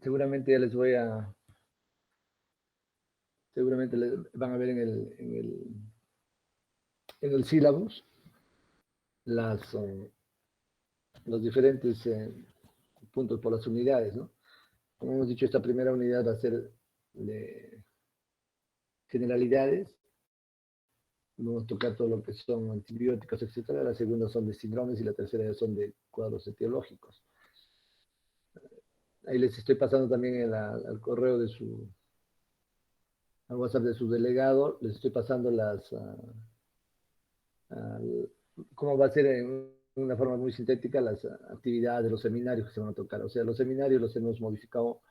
seguramente ya les voy a, seguramente van a ver en el sílabus las, los diferentes puntos por las unidades, ¿no? Como hemos dicho, esta primera unidad va a ser de generalidades. Vamos a tocar todo lo que son antibióticos, etcétera. La segunda son de síndromes y la tercera son de cuadros etiológicos. Ahí les estoy pasando también al correo de al WhatsApp de su delegado, les estoy pasando cómo va a ser en una forma muy sintética las actividades, los seminarios que se van a tocar. O sea, los seminarios los hemos modificado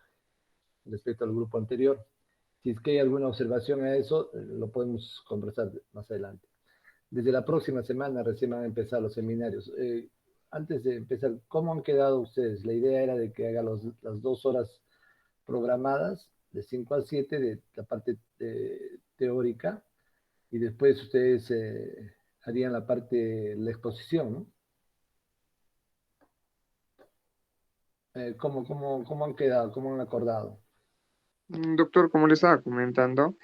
respecto al grupo anterior. Si es que hay alguna observación a eso, lo podemos conversar más adelante. Desde la próxima semana recién van a empezar los seminarios. Antes de empezar, ¿cómo han quedado ustedes? La idea era de que haga las 2 horas programadas, de 5 a 7, de la parte teórica, y después ustedes harían la parte, la exposición, ¿no? ¿Cómo han quedado? ¿Cómo han acordado? Doctor, como le estaba comentando,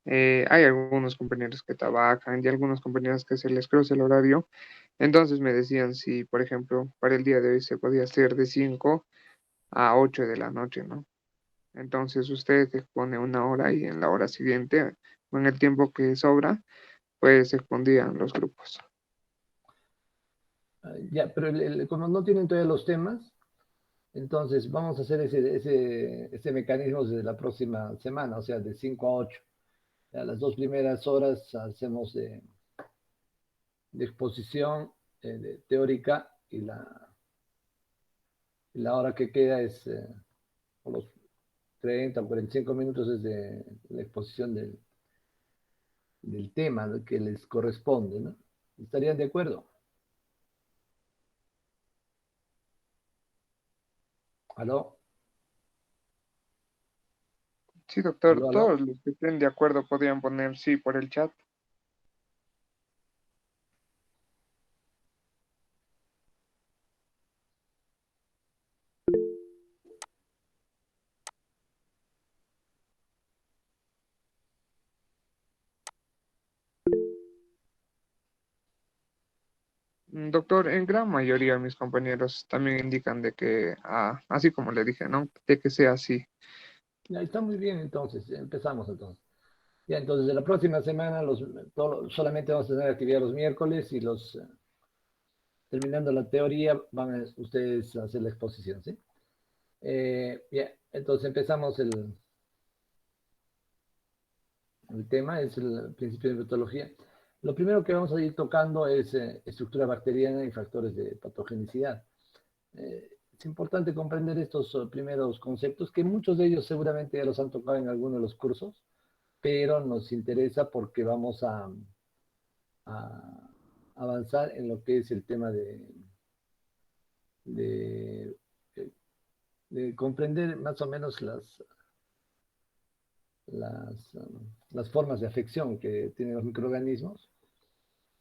hay algunos compañeros que trabajan y algunos compañeros que se les cruza el horario. Entonces me decían si, por ejemplo, para el día de hoy se podía hacer de 5 a 8 de la noche, ¿no? Entonces usted expone una hora y en la hora siguiente, o en el tiempo que sobra, pues se expondían los grupos. Ya, pero como no tienen todavía los temas, entonces vamos a hacer ese mecanismo desde la próxima semana, o sea, de 5 a 8. Ya, las 2 primeras horas hacemos de exposición teórica y la hora que queda es, por los 30 o 45 minutos es de la exposición del tema, ¿no?, que les corresponde, ¿no? ¿Estarían de acuerdo? ¿Aló? Sí, doctor, ¿Aló, aló? todos los que estén de acuerdo podrían poner sí por el chat. Doctor, en gran mayoría de mis compañeros también indican de que, así como le dije, ¿no? De que sea así. Ya está muy bien, entonces, empezamos entonces. Ya, entonces, de la próxima semana solamente vamos a tener actividad los miércoles y terminando la teoría van ustedes a hacer la exposición, ¿sí? Ya, entonces empezamos el tema, es el principio de metodología. Lo primero que vamos a ir tocando es estructura bacteriana y factores de patogenicidad. Es importante comprender estos primeros conceptos, que muchos de ellos seguramente ya los han tocado en alguno de los cursos, pero nos interesa porque vamos a avanzar en lo que es el tema de, de comprender más o menos las formas de afección que tienen los microorganismos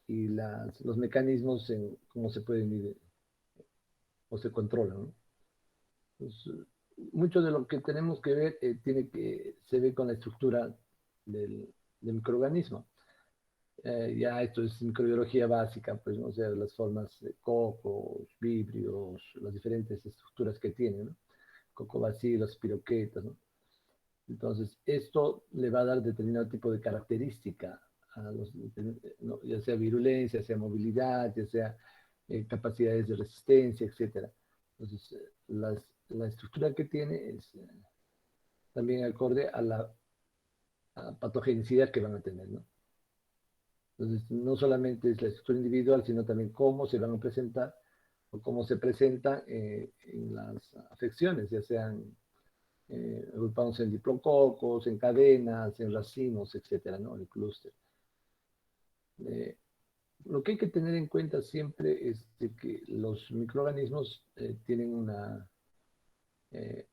y los mecanismos en cómo se pueden ir o se controlan, ¿no? Pues, mucho de lo que tenemos que ver se ve con la estructura del microorganismo. Ya esto es microbiología básica, pues, ¿no? O sea, las formas de cocos, vibrios, las diferentes estructuras que tienen, ¿no? Cocobacilos, spiroquetas, ¿no? Entonces, esto le va a dar determinado tipo de característica a ¿no?, ya sea virulencia, sea movilidad, ya sea capacidades de resistencia, etcétera. Entonces, la estructura que tiene es también acorde a patogenicidad que van a tener, ¿no? Entonces, no solamente es la estructura individual, sino también cómo se van a presentar o cómo se presentan en las afecciones, ya sean agrupados en diplococos, en cadenas, en racimos, etcétera, ¿no? El clúster. Lo que hay que tener en cuenta siempre es de que los microorganismos tienen eh,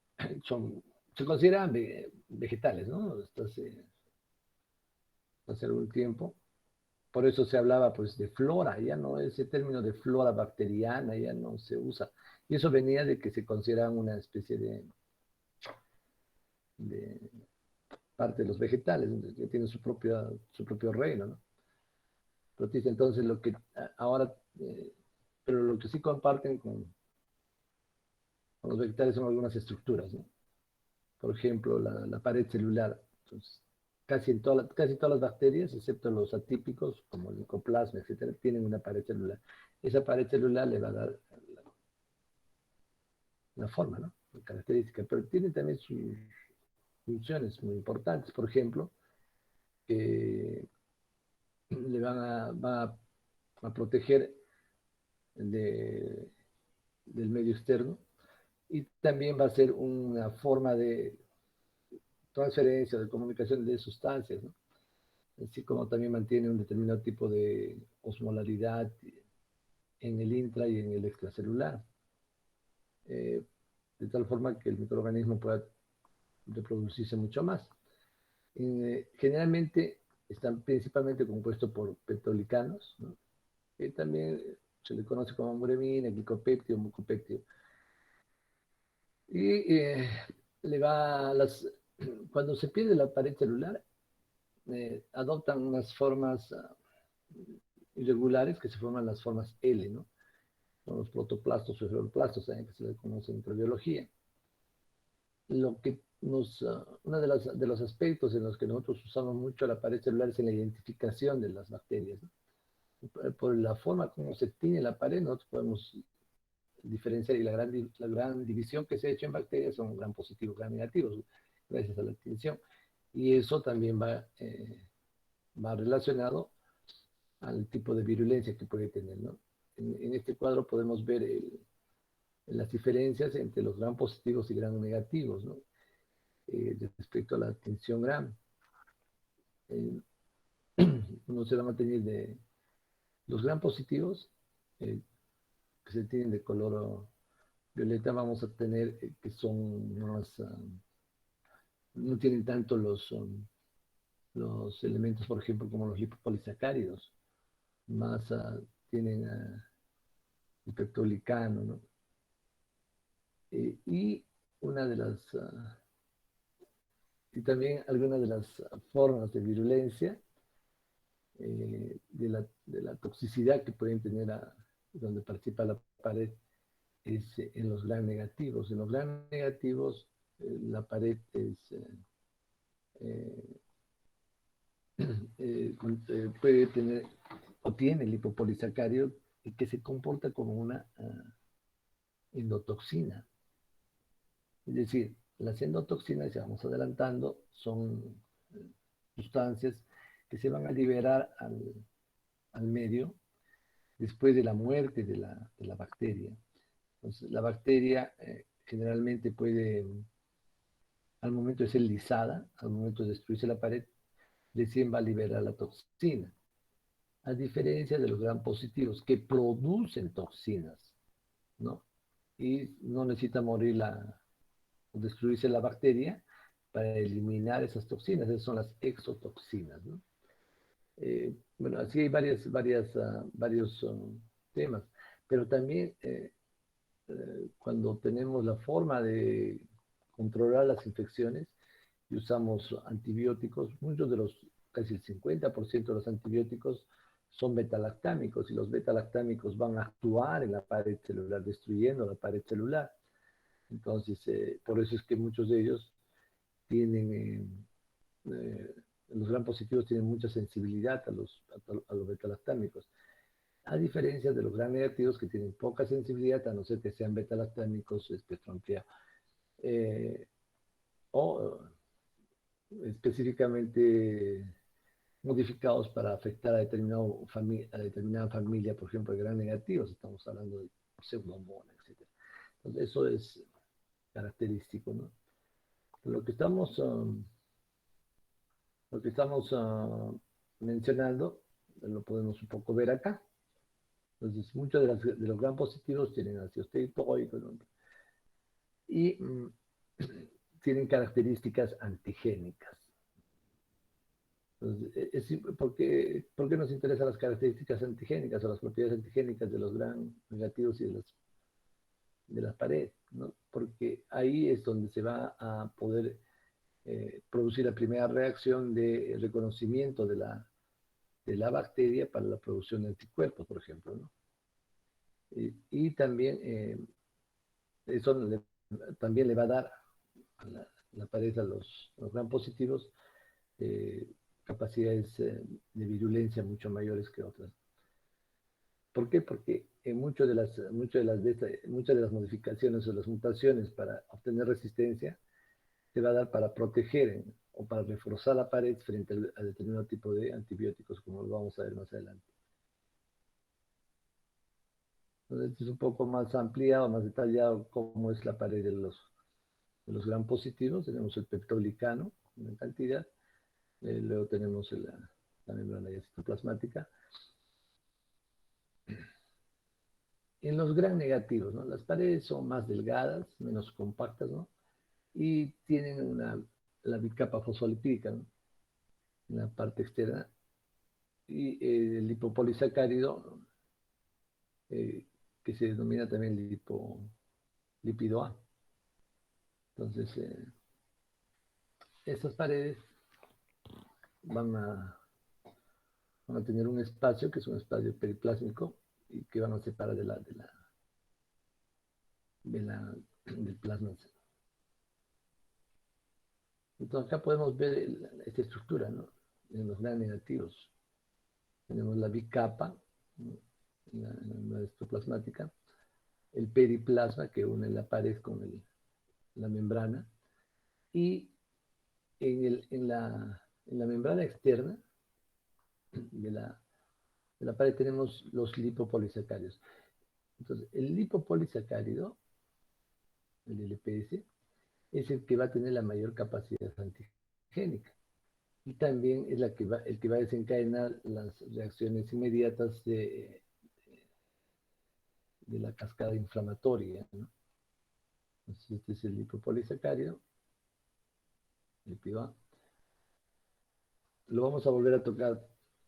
se consideran vegetales, ¿no? Hasta hace algún tiempo. Por eso se hablaba pues de flora, ya no, ese término de flora bacteriana ya no se usa. Y eso venía de que se consideraban una especie de parte de los vegetales, que tienen su propio reino, ¿no? Protista, entonces lo que ahora, pero lo que sí comparten con los vegetales son algunas estructuras, ¿no? Por ejemplo, la pared celular. Entonces, casi todas las bacterias, excepto los atípicos, como el micoplasma, etcétera, tienen una pared celular. Esa pared celular le va a dar la forma, ¿no? La característica, pero tiene también sus funciones muy importantes. Por ejemplo, que le va a proteger de, del medio externo y también va a ser una forma de transferencia, de comunicación de sustancias, ¿no? Así como también mantiene un determinado tipo de osmolaridad en el intra y en el extracelular, eh, de tal forma que el microorganismo pueda reproducirse mucho más. Generalmente están principalmente compuestos por peptolicanos, ¿no? Que también se le conoce como muremina, glicopéptido, mucopéptido. Y le va a cuando se pierde la pared celular, adoptan unas formas irregulares que se forman las formas L, ¿no? Son los protoplastos o fibroplastos, que se le conoce en microbiología. Lo que uno de los aspectos en los que nosotros usamos mucho la pared celular es en la identificación de las bacterias, ¿no? Por la forma como se tiene la pared, nosotros podemos diferenciar, y la gran división que se ha hecho en bacterias son gran positivos, gran negativos, gracias a la tinción. Y eso también va relacionado al tipo de virulencia que puede tener, ¿no? En este cuadro podemos ver las diferencias entre los gram positivos y gram negativos, ¿no? Respecto a la tinción gram. Eh, Uno se va a mantener de los gram positivos, que se tienen de color violeta, vamos a tener que son más, no tienen tanto los elementos, por ejemplo, como los lipopolisacáridos, más tienen el peptolicano, ¿no? Y una de las, y también algunas de las formas de virulencia, de la toxicidad que pueden tener donde participa la pared, es en los gram negativos. En los gram negativos, la pared es, puede tener o tiene el lipopolisacárido que se comporta como una endotoxina. Es decir, las endotoxinas, ya vamos adelantando, son sustancias que se van a liberar al medio después de la muerte de la bacteria. Entonces, la bacteria generalmente puede, al momento de ser lisada, al momento de destruirse la pared, recién va a liberar la toxina. A diferencia de los gram positivos que producen toxinas, ¿no? Y no necesita morir o destruirse la bacteria para eliminar esas toxinas. Esas son las exotoxinas, ¿no? Bueno, así hay varios temas, pero también cuando tenemos la forma de controlar las infecciones y usamos antibióticos, casi el 50% de los antibióticos son betalactámicos y los betalactámicos van a actuar en la pared celular, destruyendo la pared celular. Entonces, por eso es que muchos de ellos tienen, los gram positivos tienen mucha sensibilidad a los betalactámicos, a diferencia de los gram negativos que tienen poca sensibilidad, a no ser que sean betalactámicos espectroampliados. O específicamente modificados para afectar a determinada familia, por ejemplo, de gran negativos, estamos hablando de pseudomonas, etc. Entonces, eso es característico, ¿no? Lo que estamos, um, lo que estamos mencionando, lo podemos un poco ver acá. Entonces, muchos de los gran positivos tienen ácido steatoico, ¿no? Y tienen características antigénicas. Entonces, ¿por qué nos interesan las características antigénicas o las propiedades antigénicas de los gram negativos y de la pared, ¿no? Porque ahí es donde se va a poder producir la primera reacción de reconocimiento de la bacteria para la producción de anticuerpos, por ejemplo, ¿no? Y también eso también le va a dar a la pared a los gram positivos eh, capacidades de virulencia mucho mayores que otras. ¿Por qué? Porque en muchas de las modificaciones o las mutaciones para obtener resistencia te va a dar para proteger o para reforzar la pared frente a determinado tipo de antibióticos, como lo vamos a ver más adelante. Entonces, es un poco más ampliado, más detallado cómo es la pared de los gram positivos. Tenemos el peptolicano, una cantidad. Luego tenemos la membrana citoplasmática. En los gram negativos, ¿no? Las paredes son más delgadas, menos compactas, ¿no? Y tienen la bicapa fosfolipídica, ¿no? En la parte externa. Y el lipopolisacárido, eh, que se denomina también lípido A. Entonces, estas paredes van a, van a tener un espacio que es un espacio periplásmico y que van a separar del plasma. Entonces acá podemos ver esta estructura, ¿no? En los gram negativos. Tenemos la bicapa, ¿no? La citoplasmática, el periplasma que une la pared con la membrana, y en la membrana externa de de la pared tenemos los lipopolisacáridos. Entonces, el lipopolisacárido, el LPS, es el que va a tener la mayor capacidad antigénica y también es el que va a desencadenar las reacciones inmediatas de la cascada inflamatoria, ¿no? Entonces, este es el lipopolisacárido, el PIBA. Lo vamos a volver a tocar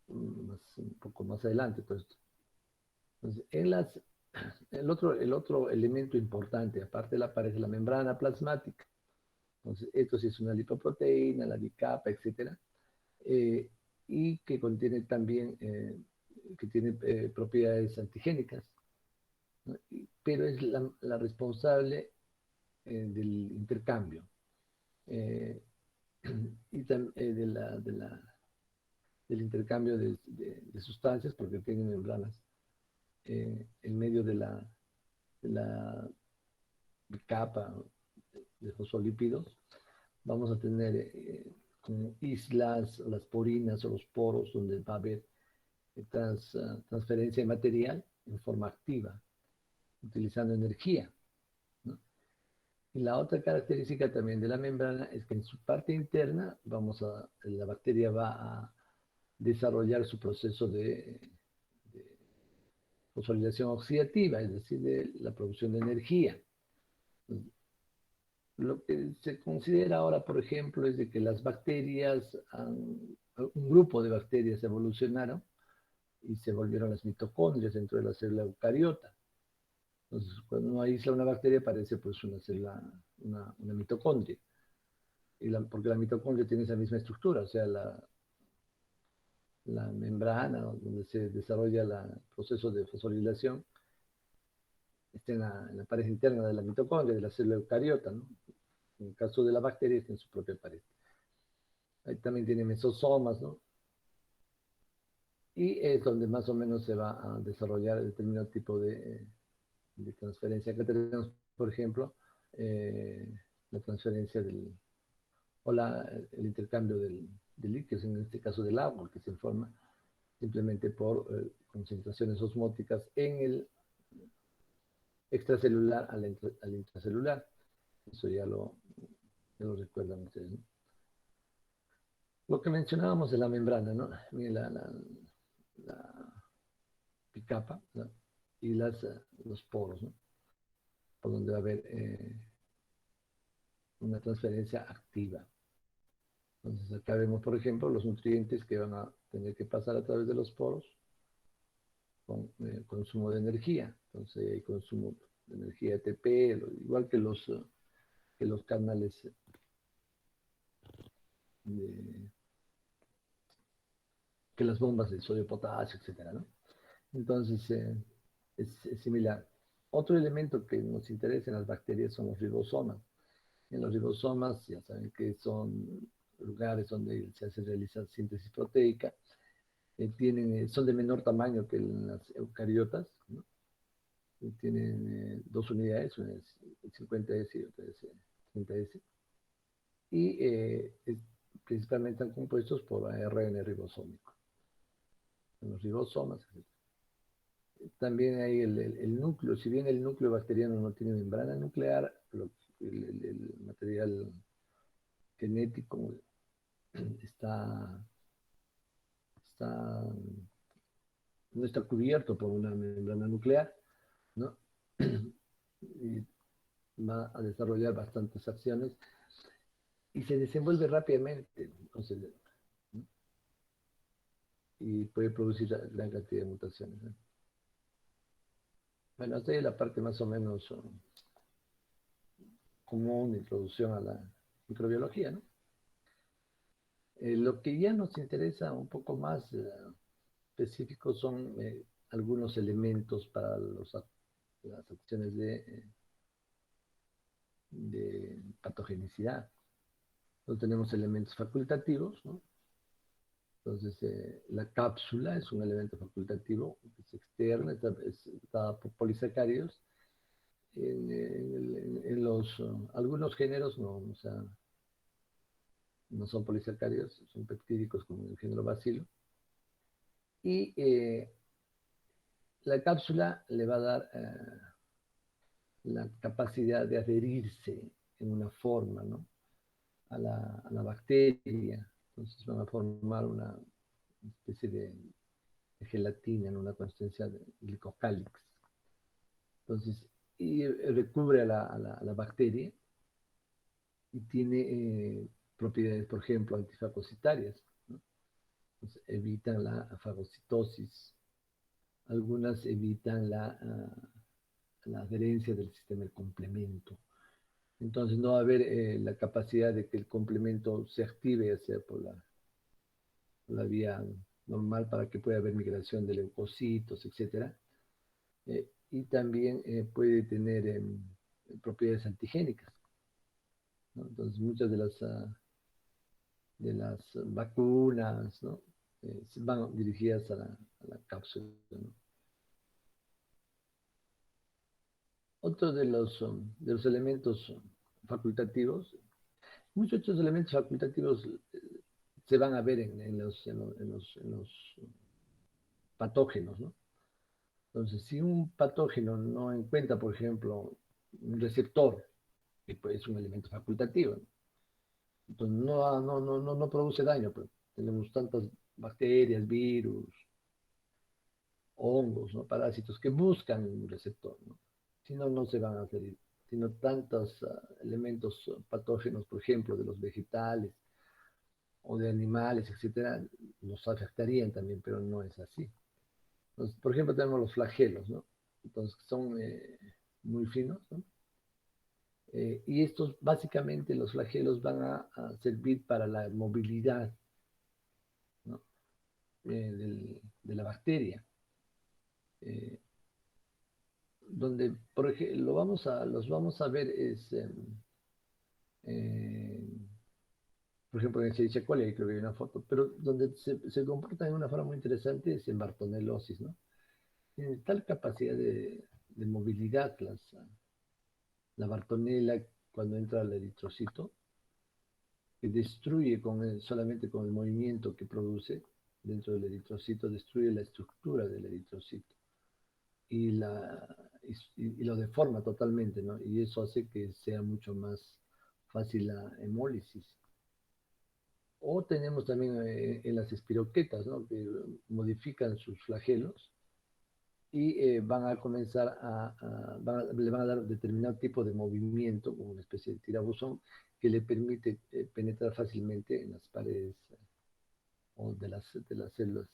un poco más adelante, pues. Entonces, el otro elemento importante, aparte de la pared, es la membrana plasmática. Entonces, esto sí es una lipoproteína, la bicapa, etcétera, eh, y que contiene también, que tiene propiedades antigénicas, ¿no? Pero es la responsable del intercambio eh, y del intercambio de sustancias, porque tiene membranas en medio de la capa de fosfolípidos. Vamos a tener como islas, las porinas o los poros, donde va a haber transferencia de material en forma activa, utilizando energía, ¿no? Y la otra característica también de la membrana es que en su parte interna la bacteria va a desarrollar su proceso de fosforilación oxidativa, es decir, de la producción de energía. Lo que se considera ahora, por ejemplo, es de que las bacterias, un grupo de bacterias evolucionaron y se volvieron las mitocondrias dentro de la célula eucariota. Entonces, cuando uno aísla una bacteria, parece pues una célula, una mitocondria. Porque la mitocondria tiene esa misma estructura, o sea, la membrana donde se desarrolla el proceso de fosforilación está en la pared interna de la mitocondria, de la célula eucariota, ¿no? En el caso de la bacteria está en su propia pared. Ahí también tiene mesosomas, ¿no? Y es donde más o menos se va a desarrollar determinado tipo de transferencia. Acá tenemos, por ejemplo, eh, la transferencia el intercambio de líquidos, en este caso del agua, que se forma simplemente por concentraciones osmóticas en el extracelular al intracelular. Eso ya lo recuerdan ustedes, ¿no? Lo que mencionábamos de la membrana, ¿no? La bicapa, ¿no? Y los poros, ¿no? Por donde va a haber una transferencia activa. Entonces acá vemos, por ejemplo, los nutrientes que van a tener que pasar a través de los poros con consumo de energía. Entonces hay consumo de energía ATP, igual que los canales de- que las bombas de sodio potasio, etcétera, ¿no? Entonces, es similar. Otro elemento que nos interesa en las bacterias son los ribosomas. En los ribosomas, ya saben que son lugares donde se hace realizar síntesis proteica, son de menor tamaño que las eucariotas, ¿no? Tienen dos unidades, una es 50S y otra es 30S, y principalmente están compuestos por ARN ribosómico. En los ribosomas, también hay el núcleo, si bien el núcleo bacteriano no tiene membrana nuclear, el material genético está, está, no está cubierto por una membrana nuclear, ¿no? Y va a desarrollar bastantes acciones y se desenvuelve rápidamente, entonces, ¿no? Y puede producir gran cantidad de mutaciones, ¿no? Bueno, hasta ahí la parte más o menos común, introducción a la microbiología, ¿no? Lo que ya nos interesa un poco más específicos son algunos elementos para las acciones de patogenicidad. Entonces tenemos elementos facultativos, ¿no? Entonces la cápsula es un elemento facultativo, es externa, está por polisacáridos. En los, algunos géneros no, o sea, no son polisacáridos, son peptídicos como el género bacilo. Y la cápsula le va a dar la capacidad de adherirse en una forma, ¿no? A la bacteria. Entonces van a formar una especie de gelatina en una consistencia de glicocálix. Entonces, y recubre a la bacteria y tiene propiedades, por ejemplo, antifagocitarias, ¿no? Entonces, evitan la fagocitosis. Algunas evitan la adherencia del sistema de complemento. Entonces no va a haber la capacidad de que el complemento se active, ya sea por la vía normal, para que pueda haber migración de leucocitos, etcétera. Y también puede tener propiedades antigénicas, ¿no? Entonces muchas de las vacunas, ¿no? Van dirigidas a la cápsula, ¿no? Otro de los elementos facultativos, muchos de estos elementos facultativos se van a ver en los patógenos, ¿no? Entonces, si un patógeno no encuentra, por ejemplo, un receptor, que pues es un elemento facultativo, ¿no? Entonces no produce daño, pues tenemos tantas bacterias, virus, hongos, ¿no? Parásitos que buscan un receptor, ¿no? Si no, no se van a hacer, sino tantos elementos patógenos, por ejemplo, de los vegetales o de animales, etcétera, nos afectarían también, pero no es así. Entonces, por ejemplo, tenemos los flagelos, ¿no? Entonces, son muy finos, ¿no? Y estos, básicamente, los flagelos van a servir para la movilidad, ¿no? De la bacteria. Eh, donde, por ejemplo, los vamos a ver es, eh, por ejemplo, en Escherichia coli, ahí creo que hay una foto, pero donde se comportan de una forma muy interesante es en Bartonelosis, ¿no? Tienen tal capacidad de movilidad la Bartonella cuando entra al eritrocito, que destruye solamente con el movimiento que produce dentro del eritrocito, destruye la estructura del eritrocito y, y lo deforma totalmente, ¿no? Y eso hace que sea mucho más fácil la hemólisis. O tenemos también en las espiroquetas, ¿no? Que modifican sus flagelos y van a comenzar le van a dar determinado tipo de movimiento, como una especie de tirabuzón, que le permite penetrar fácilmente en las paredes o de las células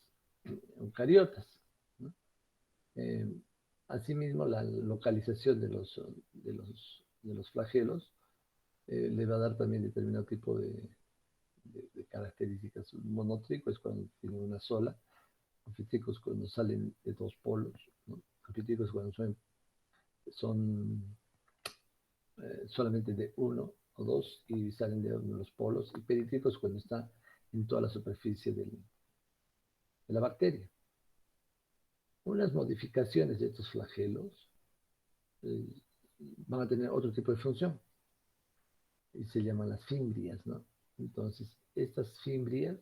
eucariotas, ¿no? Eh, Asimismo, la localización de los flagelos le va a dar también determinado tipo de características. Un monotrico es cuando tiene una sola, anfitricos cuando salen de dos polos, ¿no? Anfitricos cuando son solamente de uno o dos y salen de uno de los polos, y perítlicos cuando está en toda la superficie de la bacteria. Unas modificaciones de estos flagelos eh, van a tener otro tipo de función y se llaman las fimbrias, ¿no? Entonces, estas fimbrias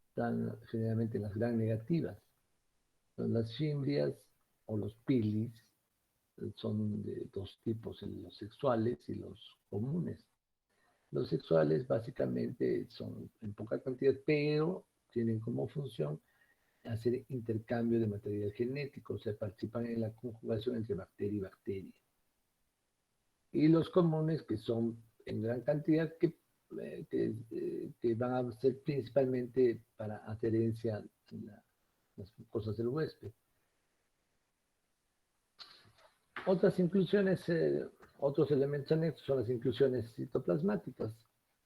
están generalmente en las gram negativas. Entonces, las fimbrias o los pilis son de dos tipos, los sexuales y los comunes. Los sexuales básicamente son en poca cantidad, pero tienen como función hacer intercambio de material genético, o sea, participan en la conjugación entre bacteria y bacteria. Y los comunes, que son en gran cantidad, que van a ser principalmente para adherencia a las cosas del huésped. Otras inclusiones, otros elementos anexos son las inclusiones citoplasmáticas.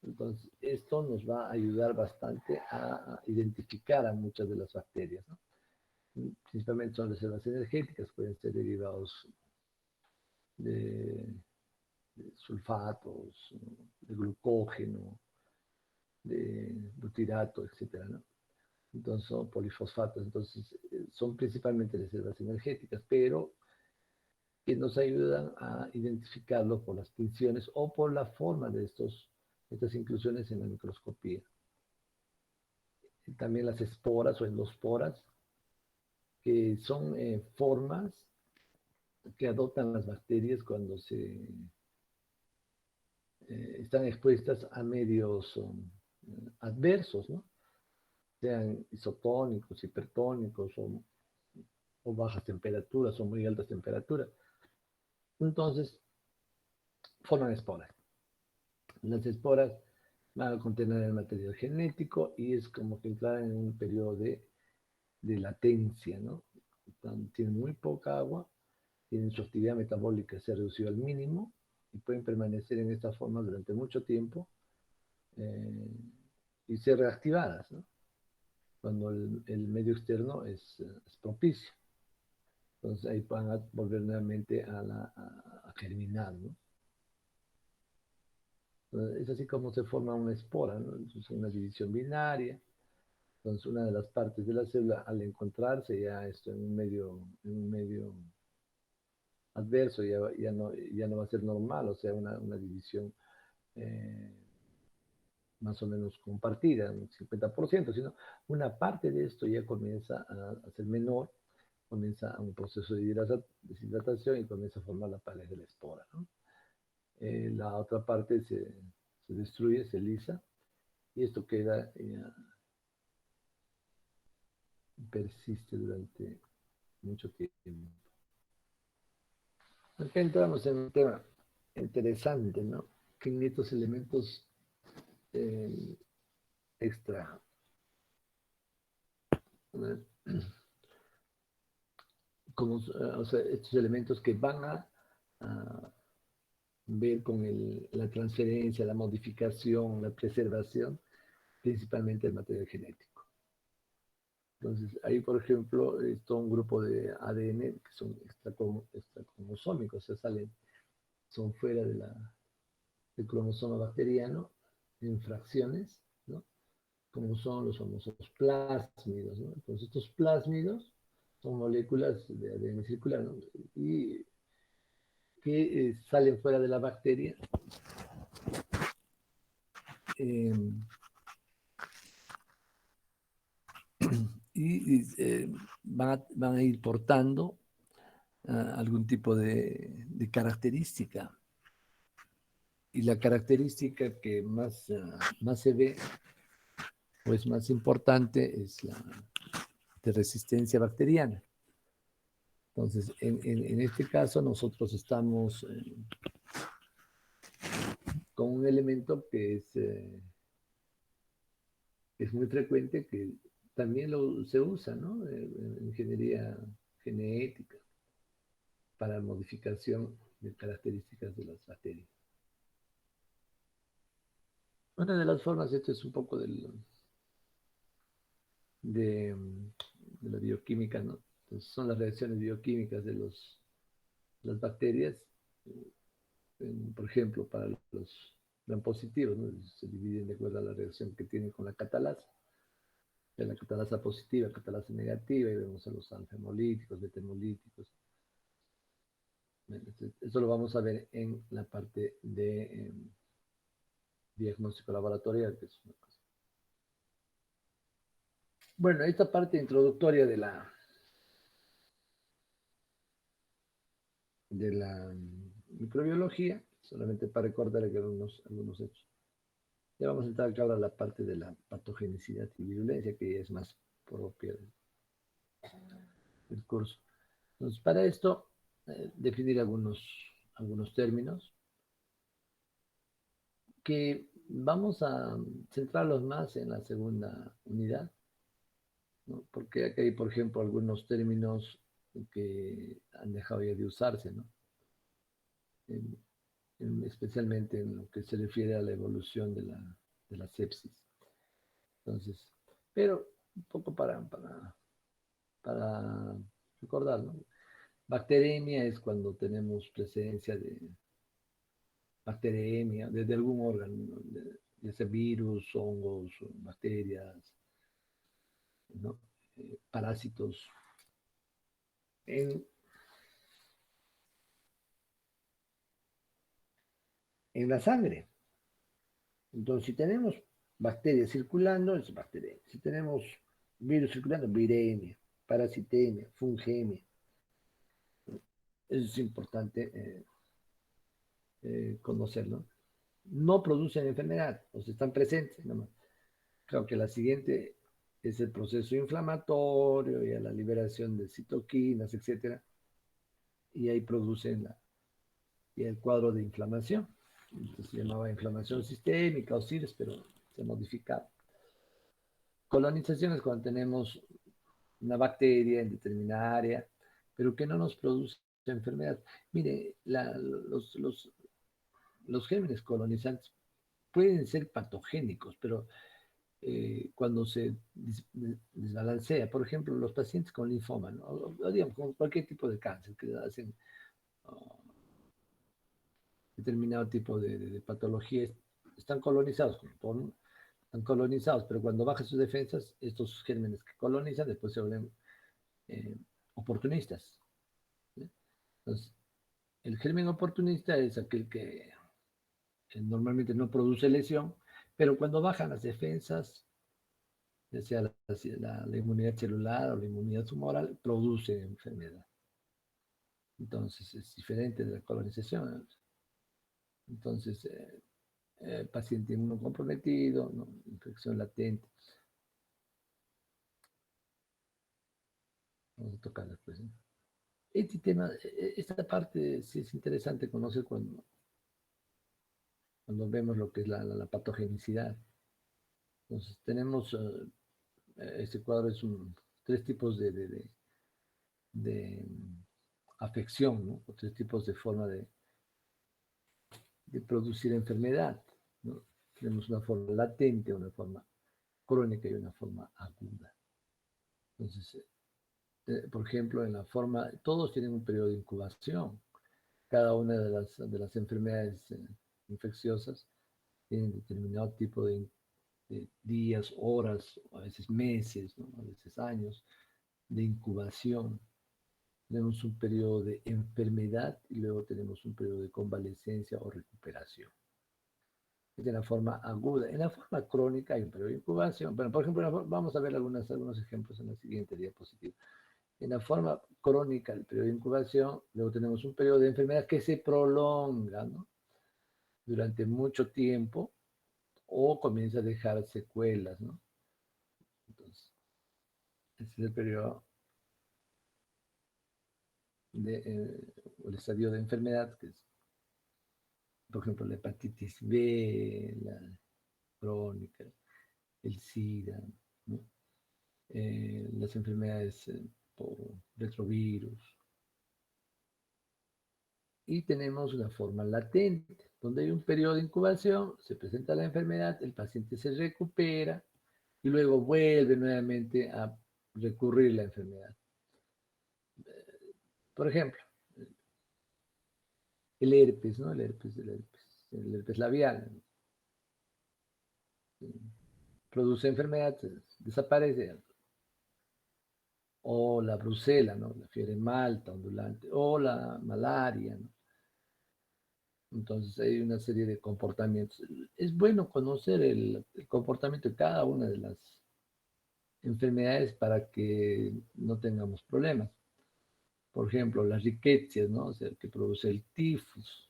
Entonces, esto nos va a ayudar bastante a identificar a muchas de las bacterias, ¿no? Principalmente son reservas energéticas, pueden ser derivados de, de sulfatos, de glucógeno, de butirato, etcétera, ¿no? Entonces son polifosfatos, entonces son principalmente reservas energéticas, pero que nos ayudan a identificarlo por las tinciones o por la forma de estas inclusiones en la microscopía. Y también las esporas o endosporas, que son formas que adoptan las bacterias cuando están expuestas a medios adversos, ¿no? Sean isotónicos, hipertónicos o bajas temperaturas o muy altas temperaturas. Entonces, forman esporas. Las esporas van a contener el material genético y es como que entrar en un periodo de latencia, ¿no? Tienen muy poca agua, tienen su actividad metabólica se ha reducido al mínimo y pueden permanecer en esta forma durante mucho tiempo eh, y ser reactivadas, ¿no? Cuando el medio externo es propicio. Entonces ahí van a volver nuevamente a germinar, ¿no? Entonces, es así como se forma una espora, ¿no? Es una división binaria. Entonces una de las partes de la célula al encontrarse ya esto en un medio adverso ya no va a ser normal, o sea, una división eh, más o menos compartida, un 50%, sino una parte de esto ya comienza a ser menor, comienza un proceso de deshidratación y comienza a formar la pared de la espora, ¿no? La otra parte se destruye, se lisa, y esto queda, persiste durante mucho tiempo. Acá entramos en un tema interesante, ¿no? Que en estos elementos eh, extra, ¿no? Como, o sea, estos elementos que van a ver con la transferencia, la modificación, la preservación, principalmente el material genético. Entonces, ahí, por ejemplo, es todo un grupo de ADN que son extracromosómicos, o sea, son fuera del cromosoma bacteriano en fracciones, ¿no? Como son los famosos plásmidos, ¿no? Entonces, estos plásmidos son moléculas de ADN circular, ¿no? Y que salen fuera de la bacteria eh, y van a ir portando algún tipo de característica. Y la característica que más se ve o es más importante es la de resistencia bacteriana. Entonces, en este caso nosotros estamos con un elemento que es muy frecuente, que también se usa, ¿no? En ingeniería genética para modificación de características de las bacterias. Una de las formas, esto es un poco de, de la bioquímica, ¿no? Entonces, son las reacciones bioquímicas de las bacterias, por ejemplo, para los gram positivos, ¿no? Se dividen de acuerdo a la reacción que tienen con la catalasa. De la catalasa positiva, catalasa negativa, y vemos a los alfa hemolíticos, beta hemolíticos. Eso lo vamos a ver en la parte de diagnóstico laboratorial, que es una cosa. Bueno, esta parte introductoria de la microbiología, solamente para recordar algunos hechos. Ya vamos a entrar acá ahora a la parte de la patogenicidad y virulencia, que es más propia del curso. Entonces, para esto, definir algunos términos que vamos a centrarlos más en la segunda unidad, ¿no? Porque aquí hay, por ejemplo, algunos términos que han dejado ya de usarse, ¿no? En, especialmente en lo que se refiere a la evolución de la sepsis. Entonces, pero un poco para recordar, ¿no? Bacteremia es cuando tenemos presencia de bacteremia, desde algún órgano, ¿no? Ya sea virus, hongos, bacterias, ¿no? Parásitos en, en la sangre. Entonces, si tenemos bacterias circulando, es bacteria. Si tenemos virus circulando, viremia, parasitemia, fungemia. Eso es importante conocerlo. No producen enfermedad, o sea, están presentes nomás. Creo que la siguiente es el proceso inflamatorio y a la liberación de citoquinas, etcétera, y ahí producen y el cuadro de inflamación. Entonces, se llamaba inflamación sistémica o CIRS, pero se ha modificado. Colonización es cuando tenemos una bacteria en determinada área, pero que no nos produce enfermedad. Mire, los gérmenes colonizantes pueden ser patogénicos, pero cuando se desbalancea, por ejemplo, los pacientes con linfoma, ¿no? O digamos, con cualquier tipo de cáncer que hacen determinado tipo de patologías, están colonizados, están colonizados, pero cuando bajan sus defensas, estos gérmenes que colonizan después se vuelven eh, oportunistas. ¿Sí? Entonces, el germen oportunista es aquel que normalmente no produce lesión, pero cuando bajan las defensas, ya sea la inmunidad celular o la inmunidad tumoral, produce enfermedad. Entonces es diferente de la colonización. Entonces, paciente inmunocomprometido, ¿no? Infección latente. Vamos a tocar después, ¿no? Este tema, esta parte sí es interesante conocer cuando vemos lo que es la patogenicidad. Entonces, tenemos, este cuadro es tres tipos de afección, ¿no? O tres tipos de forma de producir enfermedad, ¿no? Tenemos una forma latente, una forma crónica y una forma aguda. Entonces, por ejemplo, en la forma, todos tienen un periodo de incubación. Cada una de las enfermedades infecciosas tienen determinado tipo de días, horas, a veces meses, ¿no? A veces años de incubación. Tenemos un periodo de enfermedad y luego tenemos un periodo de convalecencia o recuperación. Es de la forma aguda. En la forma crónica hay un periodo de incubación. Bueno, por ejemplo, vamos a ver algunos ejemplos en la siguiente diapositiva. En la forma crónica, el periodo de incubación, luego tenemos un periodo de enfermedad que se prolonga, ¿no? Durante mucho tiempo o comienza a dejar secuelas, ¿no? Entonces, ese es el periodo el estadio de enfermedad, que es, por ejemplo, la hepatitis B, la crónica, el SIDA, ¿no? Las enfermedades por retrovirus. y tenemos una forma latente, donde hay un periodo de incubación, se presenta la enfermedad, el paciente se recupera y luego vuelve nuevamente a recurrir la enfermedad. Por ejemplo, el herpes, ¿no? El herpes labial. Produce enfermedad, desaparece. O la brucela, ¿no? La fiebre malta ondulante, o la malaria, ¿no? Entonces hay una serie de comportamientos. Es bueno conocer el comportamiento de cada una de las enfermedades para que no tengamos problemas. Por ejemplo, las riquecias, ¿no? O sea, que produce el tifus.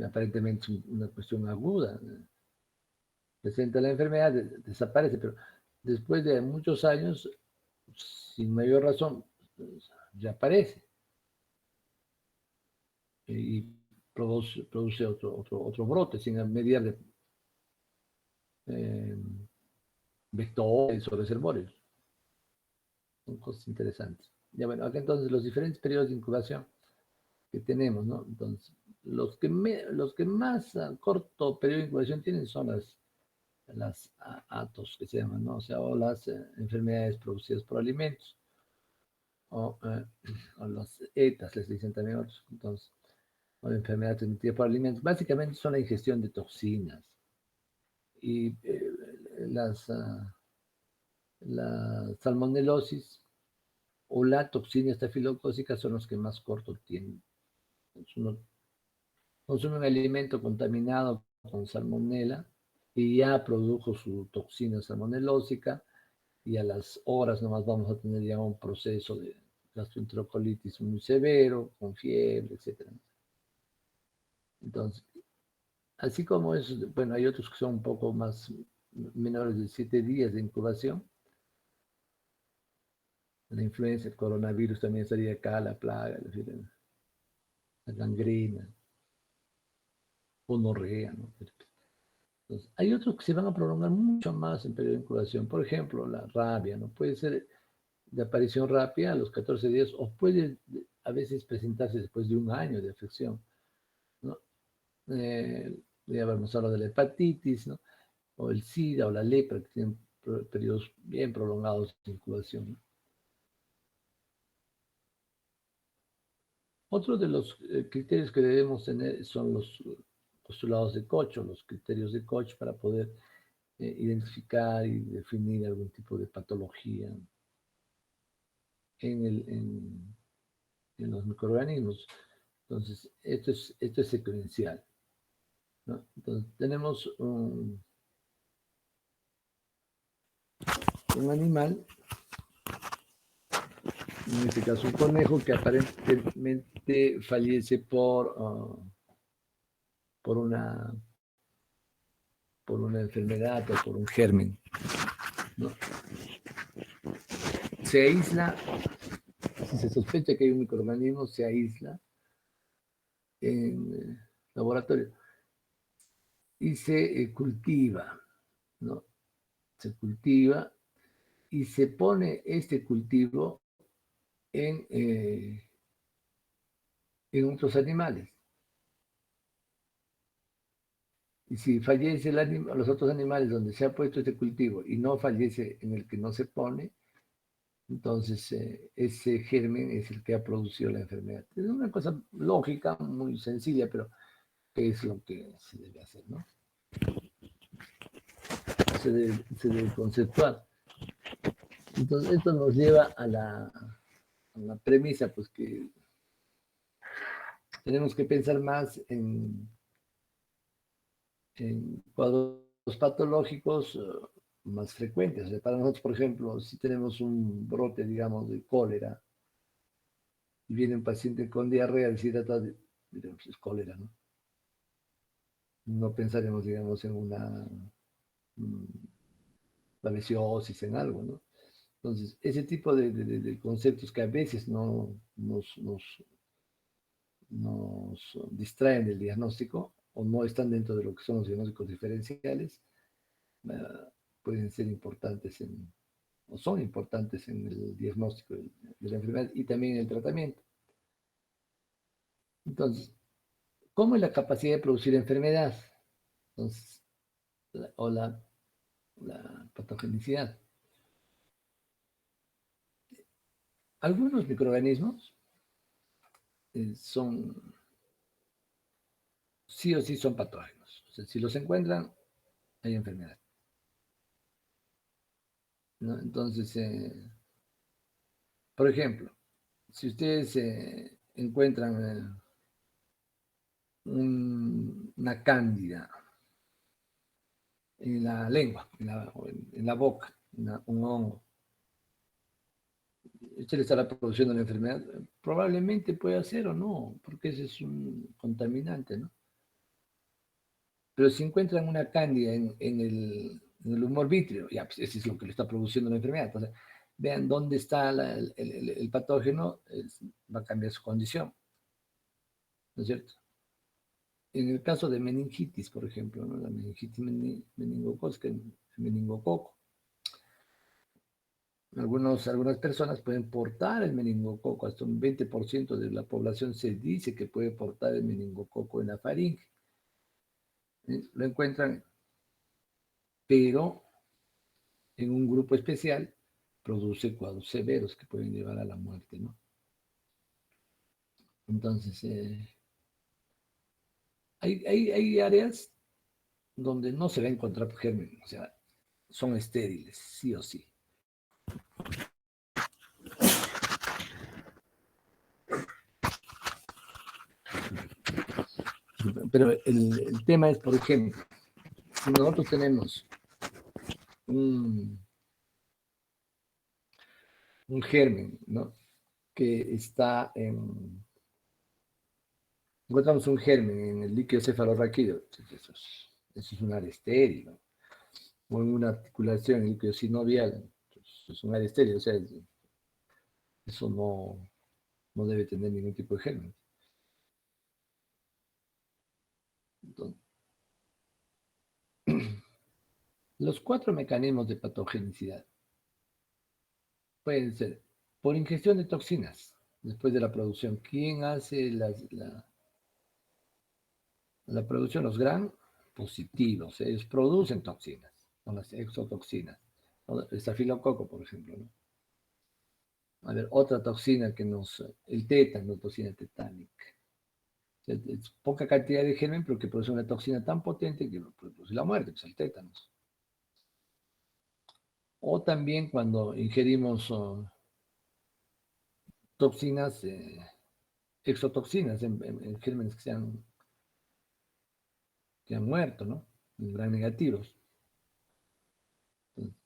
Aparentemente es una cuestión aguda. Presenta la enfermedad, desaparece, pero después de muchos años, sin mayor razón, ya aparece y produce otro brote sin mediar de eh, vectores o reservorios. Son cosas interesantes. Ya bueno, acá entonces los diferentes periodos de incubación que tenemos, ¿no? Entonces, los que más corto periodo de incubación tienen son las ATOS que se llaman, ¿no? O sea, o las enfermedades producidas por alimentos, o, o las ETAs, les dicen también otros, entonces, o enfermedad transmitida por alimentos. Básicamente son la ingestión de toxinas y la salmonelosis o la toxina estafilocócica son los que más corto tienen. Uno consume un alimento contaminado con salmonela y ya produjo su toxina salmonelósica y a las horas nomás vamos a tener ya un proceso de gastroenterocolitis muy severo, con fiebre, etc. Entonces, así como es, bueno, hay otros que son un poco más menores de 7 días de incubación. La influenza, el coronavirus también estaría acá, la plaga, la gangrena, gonorrea, ¿no? Entonces, hay otros que se van a prolongar mucho más en periodo de incubación. Por ejemplo, la rabia, ¿no? Puede ser de aparición rápida a los 14 días o puede a veces presentarse después de un año de afección, ¿no? Ya hablamos ahora de la hepatitis, ¿no? O el SIDA o la lepra, que tienen periodos bien prolongados de incubación, ¿no? Otro de los criterios que debemos tener son los postulados de Koch o los criterios de Koch para poder identificar y definir algún tipo de patología en, en los microorganismos. Entonces, esto es secuencial, ¿no? Entonces, tenemos un animal, en este caso un conejo, que aparentemente fallece por por una enfermedad o por un germen, ¿no? Se aísla, si se sospecha que hay un microorganismo, se aísla en laboratorio y se cultiva, ¿no? Se cultiva y se pone este cultivo en otros animales. Y si fallece los otros animales donde se ha puesto este cultivo y no fallece en el que no se pone, entonces ese germen es el que ha producido la enfermedad. Es una cosa lógica, muy sencilla, pero ¿qué es lo que se debe hacer, no? Se debe conceptuar. Entonces esto nos lleva a la premisa, pues que tenemos que pensar más en cuadros patológicos más frecuentes. O sea, para nosotros, por ejemplo, si tenemos un brote, digamos, de cólera y viene un paciente con diarrea deshidratada, diremos, es cólera, ¿no? No pensaremos, digamos, en una babesiosis, en algo, ¿no? Entonces, ese tipo de conceptos que a veces no nos distraen del diagnóstico o no están dentro de lo que son los diagnósticos diferenciales, pueden ser importantes o son importantes en el diagnóstico de la enfermedad y también en el tratamiento. Entonces, ¿cómo es la capacidad de producir enfermedad? Entonces, la patogenicidad. Algunos microorganismos son, sí o sí son patógenos. O sea, si los encuentran, hay enfermedad, ¿no? Entonces, por ejemplo, si ustedes encuentran una cándida en la lengua, en la boca, un hongo, ¿usted le estará produciendo la enfermedad? Probablemente puede ser o no, porque ese es un contaminante, ¿no? Pero si encuentran una cándida en el humor vítreo, ya, pues ese es lo que le está produciendo la enfermedad. Entonces, vean dónde está el patógeno, va a cambiar su condición, ¿no es cierto? En el caso de meningitis, por ejemplo, ¿no? La meningitis meningocócica, el meningococo. Algunas personas pueden portar el meningococo, hasta un 20% de la población se dice que puede portar el meningococo en la faringe. Lo encuentran, pero en un grupo especial produce cuadros severos que pueden llevar a la muerte, ¿no? Entonces, hay áreas donde no se va a encontrar germen, o sea, son estériles, sí o sí. Pero el tema es, por ejemplo, si nosotros tenemos un, un germen, ¿no? Que está en, encontramos un germen en el líquido cefalorraquídeo, eso es un área estéril, ¿no? O en una articulación, en el líquido sinovial, es un área estéril, o sea, eso no debe tener ningún tipo de germen. Entonces, los 4 mecanismos de patogenicidad pueden ser por ingestión de toxinas después de la producción. ¿Quién hace la producción? Los gran positivos. Ellos producen toxinas, son las exotoxinas. El estafilococo, por ejemplo, ¿no? A ver, otra toxina el tétano, toxina tetánica. O sea, es poca cantidad de germen, pero que produce una toxina tan potente que produce la muerte, pues el tétanos. O también cuando ingerimos toxinas, exotoxinas en gérmenes que han muerto, ¿no? En gran negativos. Entonces,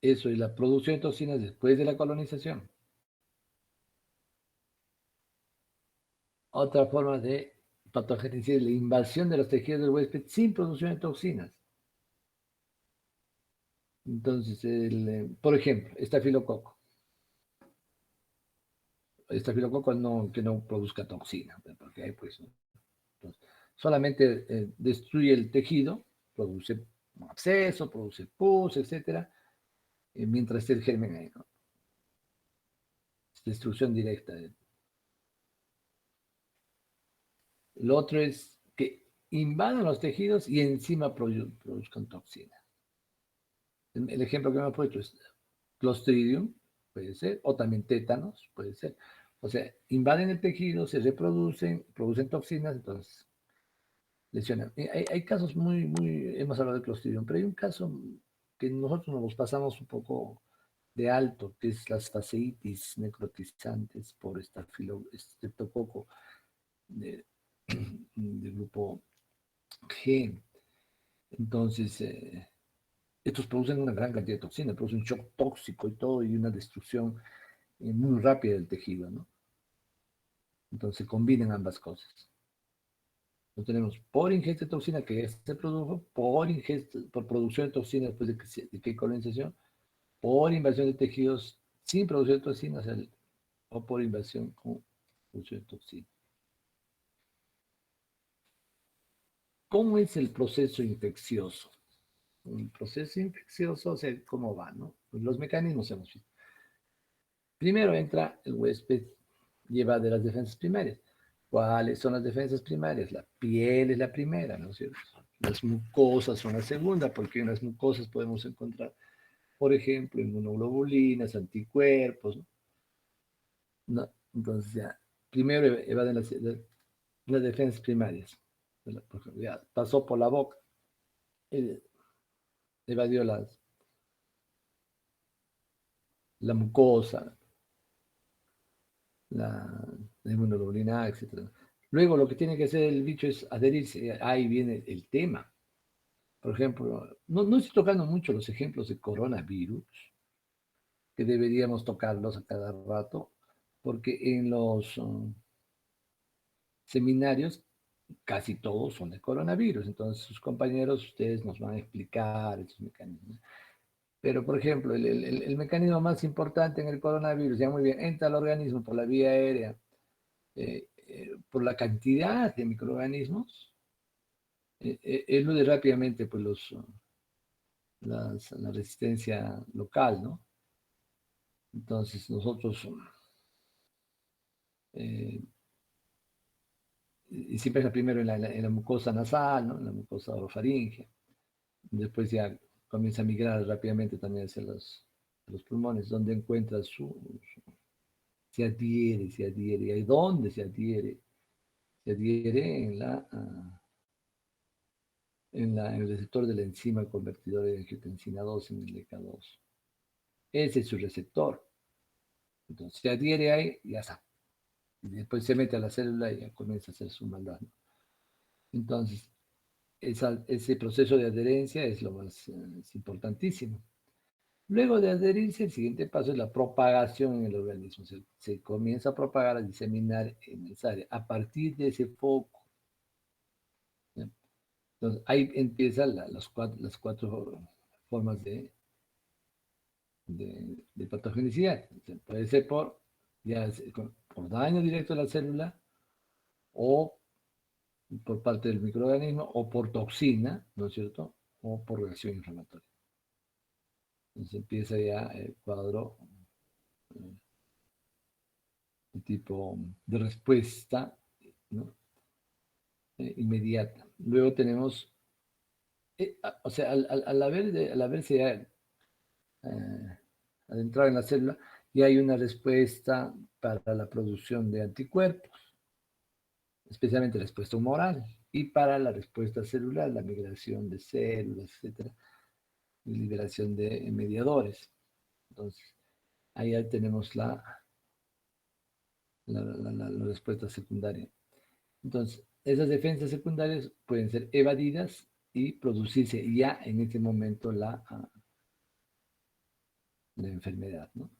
eso es la producción de toxinas después de la colonización. Otra forma de patogenicidad es la invasión de los tejidos del huésped sin producción de toxinas. Entonces, por ejemplo, estafilococo. Estafilococo que no produzca toxina, porque hay pues, ¿no? Entonces, solamente destruye el tejido, produce un absceso, produce pus, etcétera, mientras esté el germen ahí, ¿no? Destrucción directa. Lo otro es que invadan los tejidos y encima produzcan toxinas. El ejemplo que me ha puesto es Clostridium, puede ser, o también tétanos, puede ser. O sea, invaden el tejido, se reproducen, producen toxinas, entonces lesionan. Hay casos hemos hablado de Clostridium, pero hay un caso que nosotros nos pasamos un poco de alto, que es las fasciitis necrotizantes por estreptococo de, del grupo G. Entonces, estos producen una gran cantidad de toxinas, producen un shock tóxico y todo, y una destrucción muy rápida del tejido, ¿no? Entonces, se combinan ambas cosas. Lo tenemos por ingesta de toxina que ya se produjo, por producción de toxina después de que hay colonización, por invasión de tejidos sin producción de toxinas, o por invasión con producción de toxinas. ¿Cómo es el proceso infeccioso? El proceso infeccioso, o sea, ¿cómo va, no? Pues los mecanismos hemos visto. Primero entra el huésped, lleva de las defensas primarias. ¿Cuáles son las defensas primarias? La piel es la primera, ¿no es cierto? Las mucosas son la segunda, porque en las mucosas podemos encontrar, por ejemplo, inmunoglobulinas, anticuerpos, ¿no? No, entonces ya, primero evaden las defensas primarias. Por ejemplo, ya pasó por la boca, eh, evadió la mucosa, la, la inmunoglobulina A, etc. Luego lo que tiene que hacer el bicho es adherirse. Ahí viene el tema. Por ejemplo, no estoy tocando mucho los ejemplos de coronavirus, que deberíamos tocarlos a cada rato, porque en los seminarios casi todos son de coronavirus. Entonces, sus compañeros, ustedes nos van a explicar esos mecanismos. Pero, por ejemplo, el mecanismo más importante en el coronavirus, ya muy bien, entra al organismo por la vía aérea, por la cantidad de microorganismos, elude rápidamente pues, la resistencia local, ¿no? Entonces, nosotros, eh, y siempre es la primero en la mucosa nasal, ¿no? En la mucosa orofaringea. Después ya comienza a migrar rápidamente también hacia los pulmones, donde encuentra se adhiere, ¿y dónde se adhiere? Se adhiere en el receptor de la enzima convertidora de angiotensina 2 en el ECA2. Ese es su receptor. Entonces se adhiere ahí y ya está. Y después se mete a la célula y ya comienza a hacer su maldad, ¿no? Entonces, ese proceso de adherencia es lo más es importantísimo. Luego de adherirse, el siguiente paso es la propagación en el organismo. Se comienza a propagar, a diseminar en esa área a partir de ese foco. ¿Ya? Entonces, ahí empiezan las cuatro formas de patogenicidad. Puede ser por daño directo a la célula o por parte del microorganismo o por toxina, ¿no es cierto? O por reacción inflamatoria. Entonces empieza ya el cuadro de tipo de respuesta, ¿no? Inmediata. Luego tenemos, o sea, al haberse ya, adentrado en la célula, ya hay una respuesta para la producción de anticuerpos, especialmente la respuesta humoral, y para la respuesta celular, la migración de células, etcétera, y liberación de mediadores. Entonces, ahí ya tenemos la respuesta secundaria. Entonces, esas defensas secundarias pueden ser evadidas y producirse ya en este momento la enfermedad, ¿no?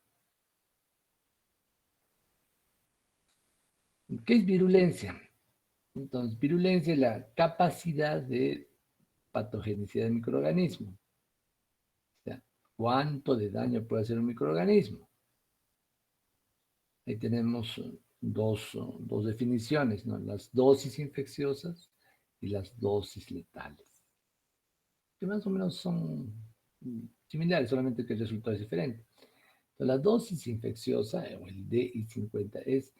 ¿Qué es virulencia? Entonces, virulencia es la capacidad de patogenicidad del microorganismo. O sea, ¿cuánto de daño puede hacer un microorganismo? Ahí tenemos dos definiciones, ¿no? Las dosis infecciosas y las dosis letales, que más o menos son similares, solamente que el resultado es diferente. Entonces, la dosis infecciosa, o el DI50, es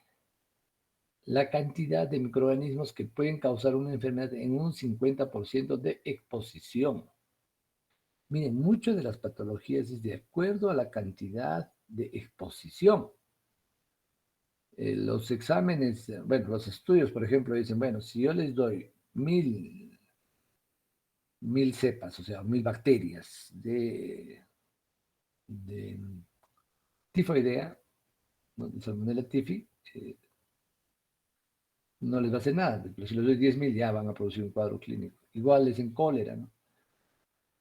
la cantidad de microorganismos que pueden causar una enfermedad en un 50% de exposición. Miren, muchas de las patologías es de acuerdo a la cantidad de exposición. Los exámenes, bueno, los estudios, por ejemplo, dicen, bueno, si yo les doy mil cepas, o sea, 1000 bacterias de tifoidea, ¿no? De Salmonella tifi, no les va a hacer nada, pero si les doy 10.000 ya van a producir un cuadro clínico. Igual es en cólera, ¿no?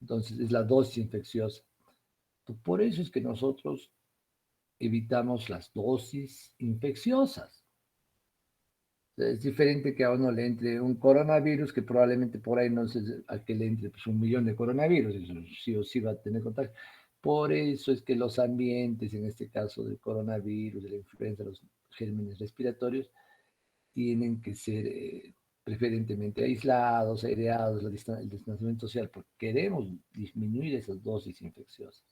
Entonces es la dosis infecciosa. Por eso es que nosotros evitamos las dosis infecciosas. Es diferente que a uno le entre un coronavirus, que probablemente por ahí no sé a que le entre pues, 1 millón de coronavirus, eso sí o sí va a tener contagio. Por eso es que los ambientes, en este caso del coronavirus, de la influenza, los gérmenes respiratorios, tienen que ser preferentemente aislados, aireados, el distanciamiento social, porque queremos disminuir esas dosis infecciosas.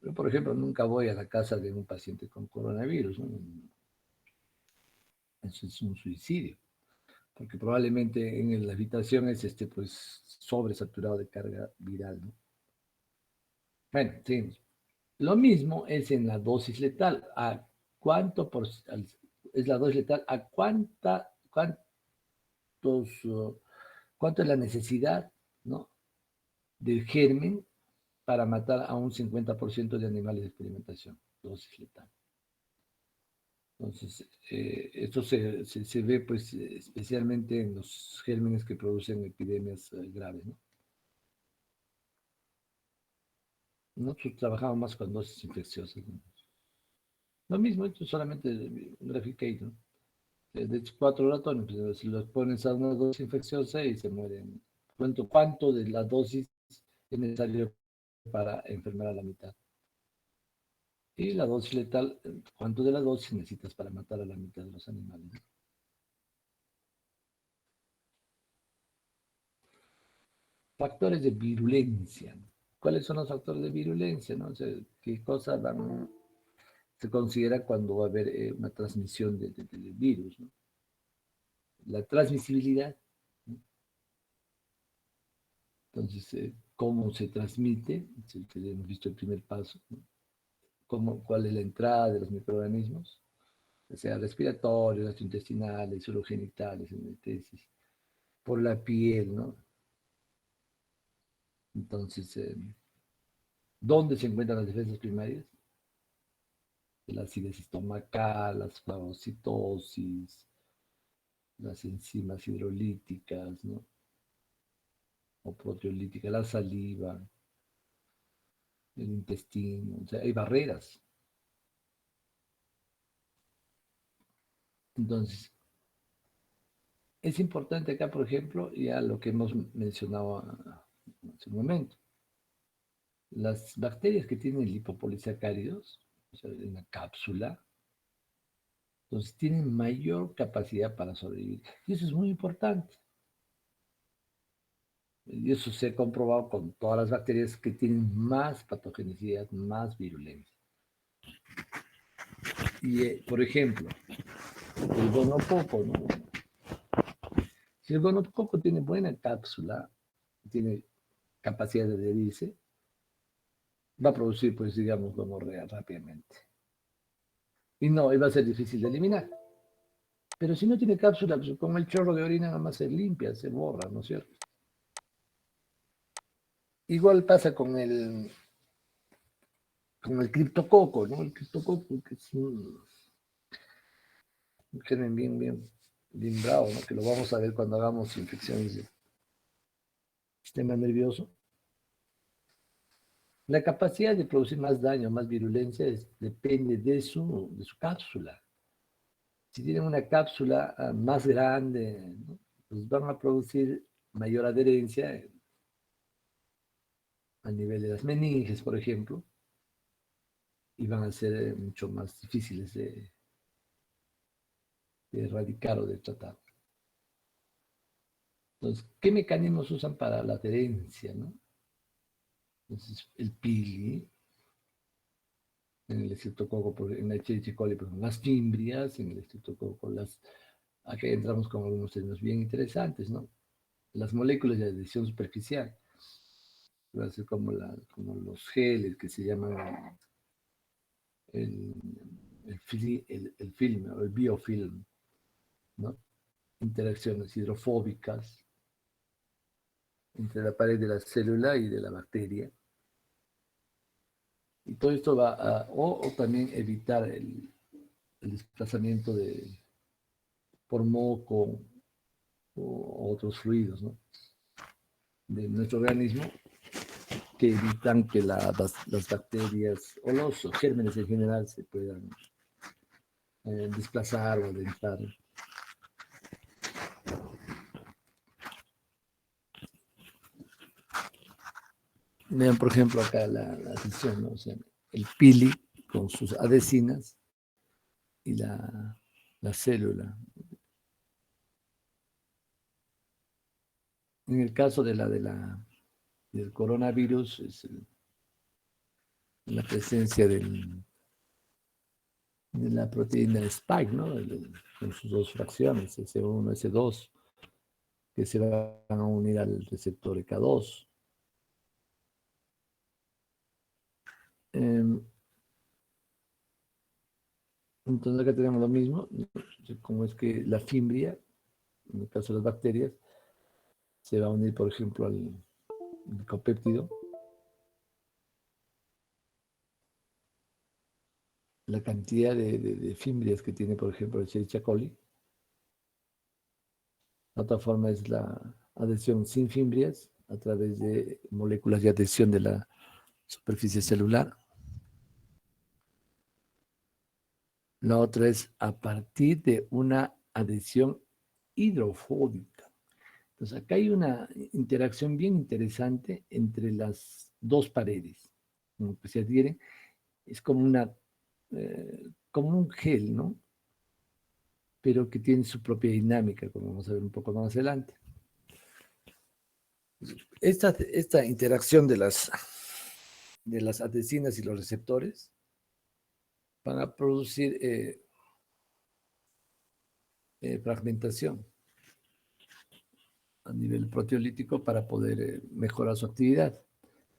Yo, por ejemplo, nunca voy a la casa de un paciente con coronavirus, ¿no? Eso es un suicidio, porque probablemente en la habitación es pues sobresaturado de carga viral, ¿no? Bueno, seguimos. Lo mismo es en la dosis letal. ¿A cuánto es la dosis letal? ¿A cuánto es la necesidad, ¿no?, del germen para matar a un 50% de animales de experimentación? Dosis letal. Entonces, esto se ve pues especialmente en los gérmenes que producen epidemias graves, ¿no? Nosotros trabajamos más con dosis infecciosas, ¿no? Lo mismo, esto es solamente Graphicade, ¿no? De hecho, 4 ratones, pues, si los pones a una dosis infecciosa y se mueren. ¿Cuánto de la dosis es necesario para enfermar a la mitad? Y la dosis letal, ¿cuánto de la dosis necesitas para matar a la mitad de los animales? Factores de virulencia. ¿Cuáles son los factores de virulencia? ¿No? O sea, ¿qué cosas se considera cuando va a haber una transmisión del virus, ¿no? La transmisibilidad, ¿no? Entonces, ¿cómo se transmite? Hemos visto el primer paso, ¿no? ¿Cuál es la entrada de los microorganismos? O sea, respiratorios, gastrointestinales, urogenitales, en el tesis, por la piel, ¿no? Entonces, ¿dónde se encuentran las defensas primarias? La acidez estomacal, las fagocitosis, las enzimas hidrolíticas, ¿no?, o proteolíticas, la saliva, el intestino, o sea, hay barreras. Entonces, es importante acá, por ejemplo, ya lo que hemos mencionado hace un momento. Las bacterias que tienen lipopolisacáridos, o sea, en la cápsula, entonces tienen mayor capacidad para sobrevivir. Y eso es muy importante. Y eso se ha comprobado con todas las bacterias que tienen más patogenicidad, más virulencia. Y, por ejemplo, el gonococo, ¿no? Si el gonococo tiene buena cápsula, tiene capacidad de adherirse, va a producir, pues, digamos, gonorrea rápidamente. Y no, y va a ser difícil de eliminar. Pero si no tiene cápsula, pues con el chorro de orina nada más se limpia, se borra, ¿no es cierto? Igual pasa con el criptococo, ¿no? El criptococo, que es un germen bien bravo, ¿no? Que lo vamos a ver cuando hagamos infecciones del sistema nervioso. La capacidad de producir más daño, más virulencia, depende de su cápsula. Si tienen una cápsula más grande, ¿no?, pues van a producir mayor adherencia a nivel de las meninges, por ejemplo, y van a ser mucho más difíciles de erradicar o de tratar. Entonces, ¿qué mecanismos usan para la adherencia, no? Entonces, el pili, en el estreptococo, en la Escherichia coli, por ejemplo, las fimbrias, en el estreptococo, aquí entramos con algunos términos bien interesantes, ¿no? Las moléculas de adhesión superficial, va a ser como los geles que se llaman el, el film o el biofilm, ¿no? Interacciones hidrofóbicas entre la pared de la célula y de la bacteria. Y todo esto va o también evitar el desplazamiento por moco o otros fluidos, ¿no?, de nuestro organismo, que evitan que las bacterias o los gérmenes en general se puedan desplazar o adentrar. Vean, por ejemplo, acá la adhesión, ¿no? O sea, el pili con sus adhesinas y la célula. En el caso del coronavirus, es la presencia de la proteína Spike, ¿no? Con sus dos fracciones, S1, S2, que se van a unir al receptor EK2. Entonces acá tenemos lo mismo, como es que la fimbria, en el caso de las bacterias, se va a unir, por ejemplo, al glicopéptido. La cantidad de fimbrias que tiene, por ejemplo, el Escherichia coli. La otra forma es la adhesión sin fimbrias a través de moléculas de adhesión de la superficie celular. La otra es a partir de una adhesión hidrofóbica. Entonces, acá hay una interacción bien interesante entre las dos paredes. Como que se adhieren, es como un gel, ¿no? Pero que tiene su propia dinámica, como vamos a ver un poco más adelante. Esta interacción de las adhesinas y los receptores van a producir fragmentación a nivel proteolítico para poder mejorar su actividad.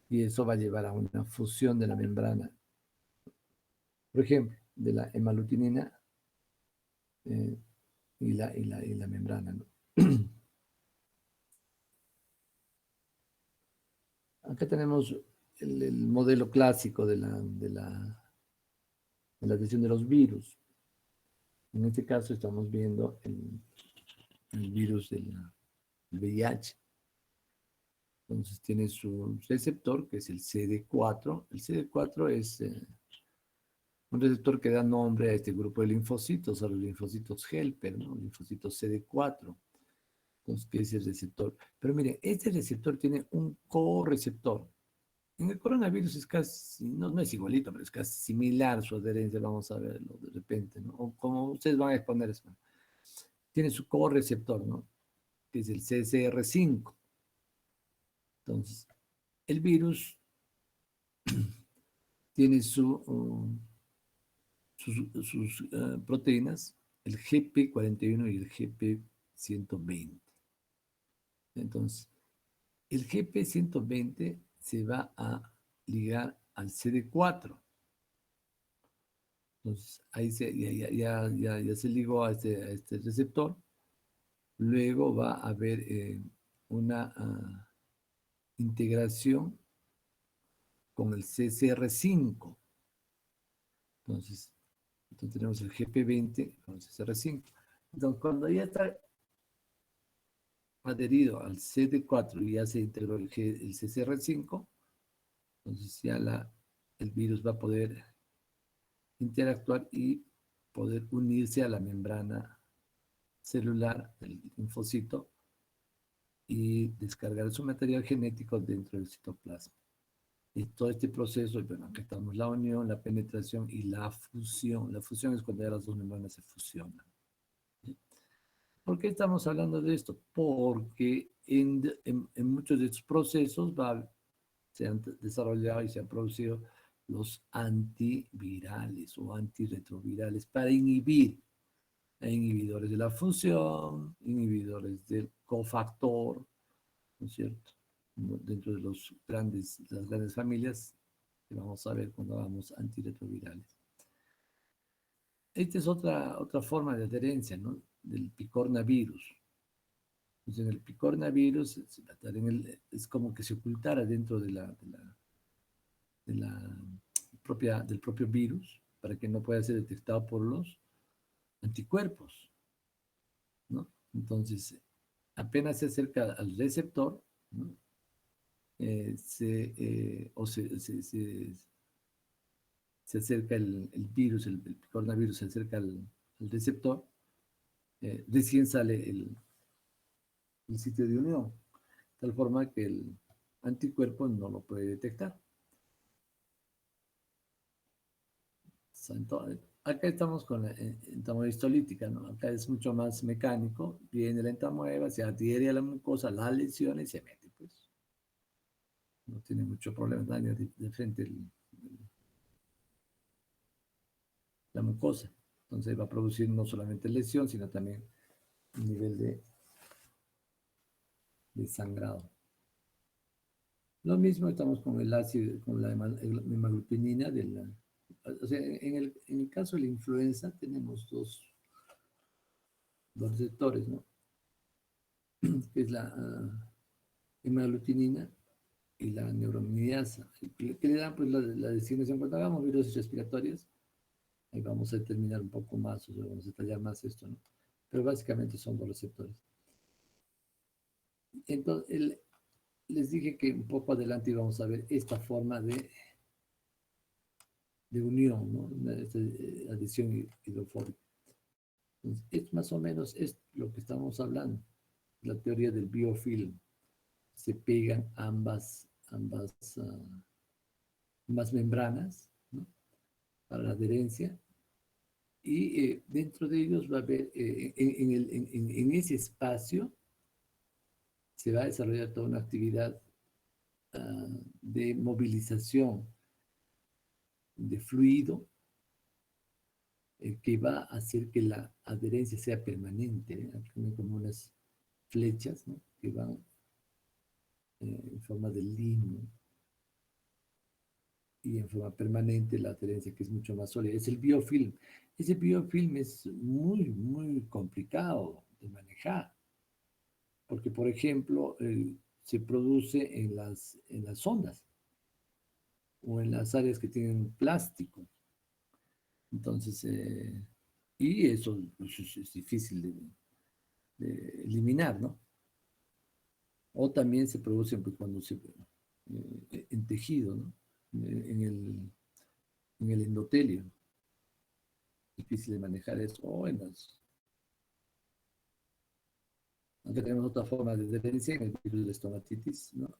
Y eso va a llevar a una fusión de la membrana. Por ejemplo, de la hemalutinina y la membrana, ¿no? Acá tenemos el modelo clásico de la adhesión de los virus. En este caso estamos viendo el virus del VIH. Entonces tiene su receptor, que es el CD4. El CD4 es un receptor que da nombre a este grupo de linfocitos, a los linfocitos helper, ¿no? Linfocitos CD4. Entonces, ¿qué es el receptor? Pero mire, este receptor tiene un correceptor. En el coronavirus es casi, no es igualito, pero es casi similar su adherencia, vamos a verlo de repente, ¿no? O como ustedes van a exponer eso. Tiene su correceptor, ¿no? Que es el CCR5. Entonces, el virus tiene sus proteínas, el GP41 y el GP120. Entonces, el GP120 se va a ligar al CD4. Entonces, ahí ya se ligó a este receptor. Luego va a haber una integración con el CCR5. Entonces tenemos el GP20 con el CCR5. Entonces, cuando ya está adherido al CD4 y ya se integró el CCR5, entonces ya el virus va a poder interactuar y poder unirse a la membrana celular del linfocito y descargar su material genético dentro del citoplasma. Y todo este proceso, bueno, acá estamos la unión, la penetración y la fusión. La fusión es cuando ya las dos membranas se fusionan. ¿Sí? ¿Por qué estamos hablando de esto? Porque en muchos de estos procesos se han desarrollado y se han producido los antivirales o antirretrovirales para inhibir. Hay inhibidores de la fusión, inhibidores del cofactor, ¿no es cierto? Dentro de las grandes familias que vamos a ver cuando hagamos antirretrovirales. Esta es otra forma de adherencia, ¿no? Del picornavirus. Entonces, en el picornavirus es como que se ocultara dentro del propio virus para que no pueda ser detectado por los anticuerpos, ¿no? Entonces, apenas se acerca al receptor, ¿no? Se acerca el virus, el coronavirus se acerca al receptor, recién sale el sitio de unión, de tal forma que el anticuerpo no lo puede detectar. Entonces, acá estamos con la entamoeba histolítica, ¿no? Acá es mucho más mecánico, viene la entamoeba, se adhiere a la mucosa, la lesiona y se mete, pues. No tiene mucho problema, daña de frente la mucosa. Entonces va a producir no solamente lesión, sino también un nivel de sangrado. Lo mismo estamos con el ácido, con la hemaglutinina. O sea, en el caso de la influenza tenemos dos receptores, ¿no? Que es la hemaglutinina y la neuraminidasa, que le dan pues la designación cuando hagamos virus respiratorias. Ahí vamos a determinar un poco más, o sea, vamos a detallar más esto, ¿no? Pero básicamente son dos receptores. Entonces, les dije que un poco adelante íbamos a ver esta forma de unión, ¿no? Esta adhesión hidrofóbica. Entonces, es más o menos es lo que estamos hablando, la teoría del biofilm. Se pegan ambas membranas, ¿no? Para la adherencia, y dentro de ellos va a haber, en ese espacio, se va a desarrollar toda una actividad de movilización de fluido que va a hacer que la adherencia sea permanente, como unas flechas, ¿no? Que van en forma de línea y en forma permanente la adherencia, que es mucho más sólida. Es el biofilm. Ese biofilm es muy, muy complicado de manejar, porque, por ejemplo, se produce en las ondas o en las áreas que tienen plástico. Entonces, y eso pues, es difícil de eliminar, ¿no? O también se produce pues, cuando en tejido, ¿no? En el endotelio. Difícil de manejar eso. O en las... Aunque tenemos otra forma de adherencia en el virus de estomatitis, ¿no?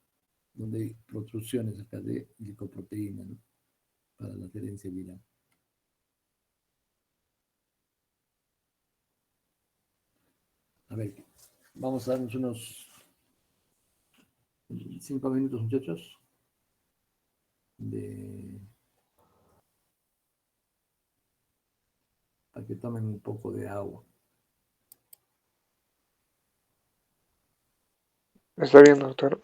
Donde hay protrusiones acá de glicoproteína, ¿no? Para la adherencia viral. A ver, vamos a darnos unos 5 minutos, muchachos, para que tomen un poco de agua. Está bien, doctor.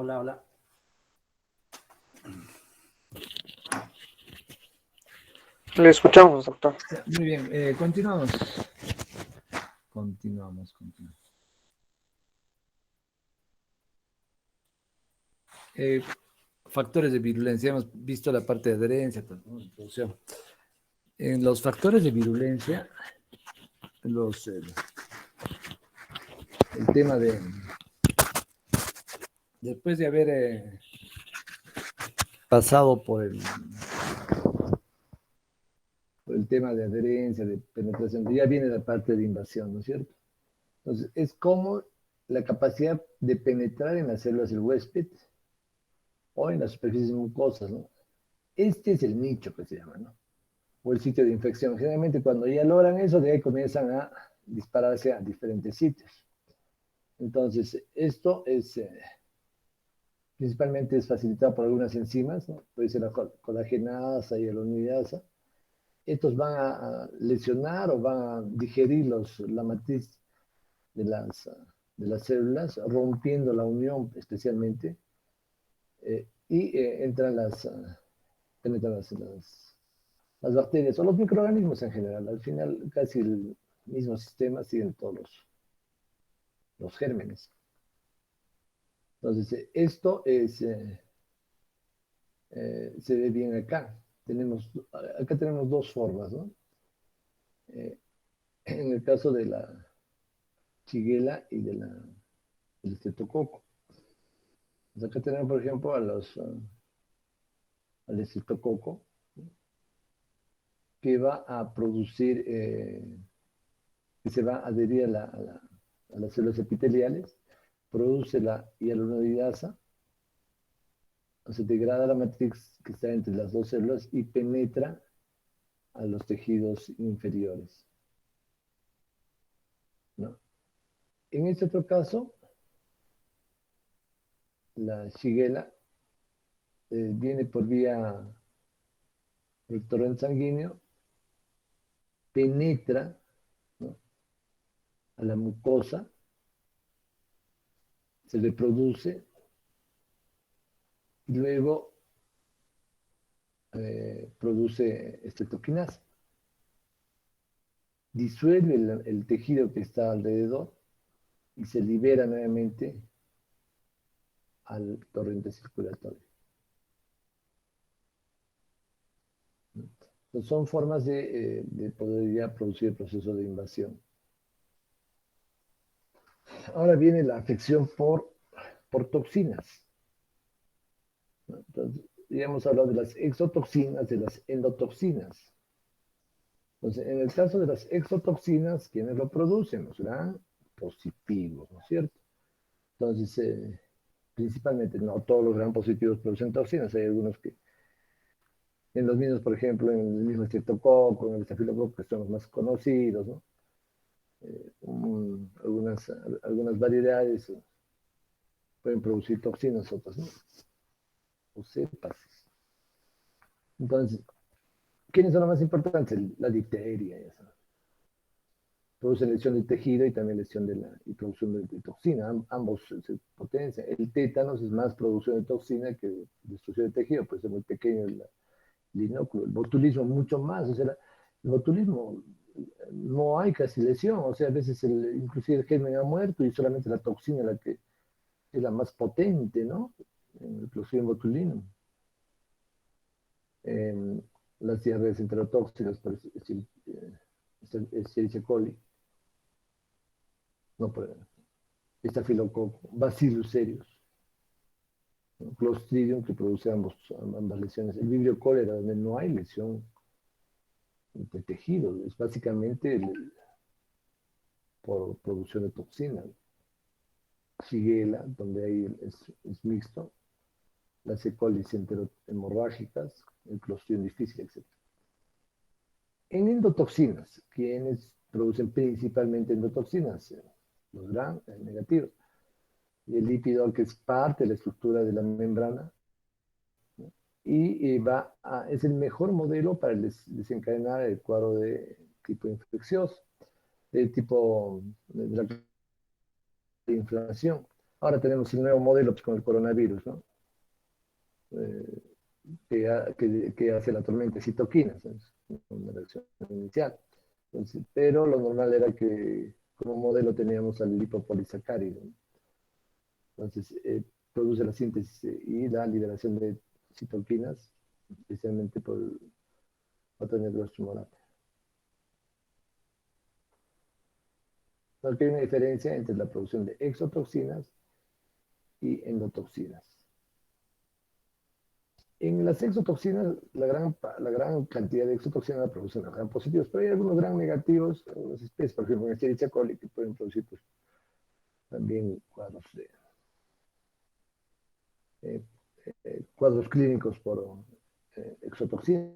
Hola, hola. Le escuchamos, doctor. Muy bien, continuamos. Continuamos. Factores de virulencia. Hemos visto la parte de adherencia, introducción. En los factores de virulencia, el tema de, después de haber pasado por el tema de adherencia, de penetración, ya viene la parte de invasión, ¿no es cierto? Entonces, es como la capacidad de penetrar en las células del huésped o en las superficies mucosas, ¿no? Este es el nicho que se llama, ¿no? O el sitio de infección. Generalmente cuando ya logran eso, de ahí comienzan a dispararse a diferentes sitios. Entonces, esto es, principalmente es facilitado por algunas enzimas, ¿no? Puede ser la colagenasa y la hialuronidasa. Estos van a lesionar o van a digerir la matriz de las células, rompiendo la unión especialmente, y penetran las bacterias o los microorganismos en general. Al final, casi el mismo sistema siguen todos los gérmenes. Entonces, esto se ve bien acá. Acá tenemos dos formas, ¿no? En el caso de la Shigella y del estreptococo. Pues acá tenemos, por ejemplo, al estreptococo, que va a producir, que se va a adherir a las células epiteliales, produce la hialuronidasa, se degrada la matriz que está entre las dos células y penetra a los tejidos inferiores, ¿no? En este otro caso, la Shigella viene por el torrente sanguíneo, penetra, ¿no?, a la mucosa, se reproduce y luego produce estreptoquinasa. Disuelve el tejido que está alrededor y se libera nuevamente al torrente circulatorio. Entonces son formas de poder ya producir el proceso de invasión. Ahora viene la afección por toxinas. Entonces, ya hemos hablado de las exotoxinas, de las endotoxinas. Entonces, en el caso de las exotoxinas, ¿quiénes lo producen? Los gran positivos, ¿no es cierto? Entonces, principalmente, no todos los gran positivos producen toxinas. Hay algunos que, en los mismos, por ejemplo, en el mismo estreptococo, en el estafilococo, que son los más conocidos, ¿no? Algunas variedades pueden producir toxinas, otras no, o cepas. Entonces, ¿quiénes son los más importantes? La difteria, eso. Produce lesión del tejido y también lesión y producción de toxina. Ambos se potencian. El tétanos es más producción de toxina que destrucción de tejido, pues es muy pequeño el inóculo. El botulismo mucho más. O sea, el botulismo no hay casi lesión. O sea, a veces inclusive el germen ha muerto y solamente la toxina la que es la más potente, ¿no? En el Clostridium botulinum. Las diarreas enterotóxicas, por Escherichia coli, no, por estafilococo, Bacillus cereus, ¿no? Clostridium, que produce ambas lesiones. El Vibrio cólera, donde no hay lesión de tejido, es básicamente por producción de toxina. Shigella, donde es mixto, las E. coli hemorrágicas, el Clostridium difícil, etc. En endotoxinas, quienes producen principalmente endotoxinas, los gran negativos, y el lípido que es parte de la estructura de la membrana, ¿no? Y es el mejor modelo para desencadenar el cuadro de tipo infeccioso, de tipo de la inflamación. Ahora tenemos el nuevo modelo pues, con el coronavirus, ¿no? Eh, que hace la tormenta de citoquinas, es una reacción inicial. Entonces, pero lo normal era que como modelo teníamos al lipopolisacárido, ¿no? Entonces, produce la síntesis y la liberación de citoquinas, especialmente por el patógeno. Porque hay una diferencia entre la producción de exotoxinas y endotoxinas. En las exotoxinas, la gran cantidad de exotoxinas la producen los gram positivos, pero hay algunos gram negativos, algunas especies, por ejemplo, en Escherichia coli, que pueden producir pues, también eh, cuadros clínicos por exotoxinas.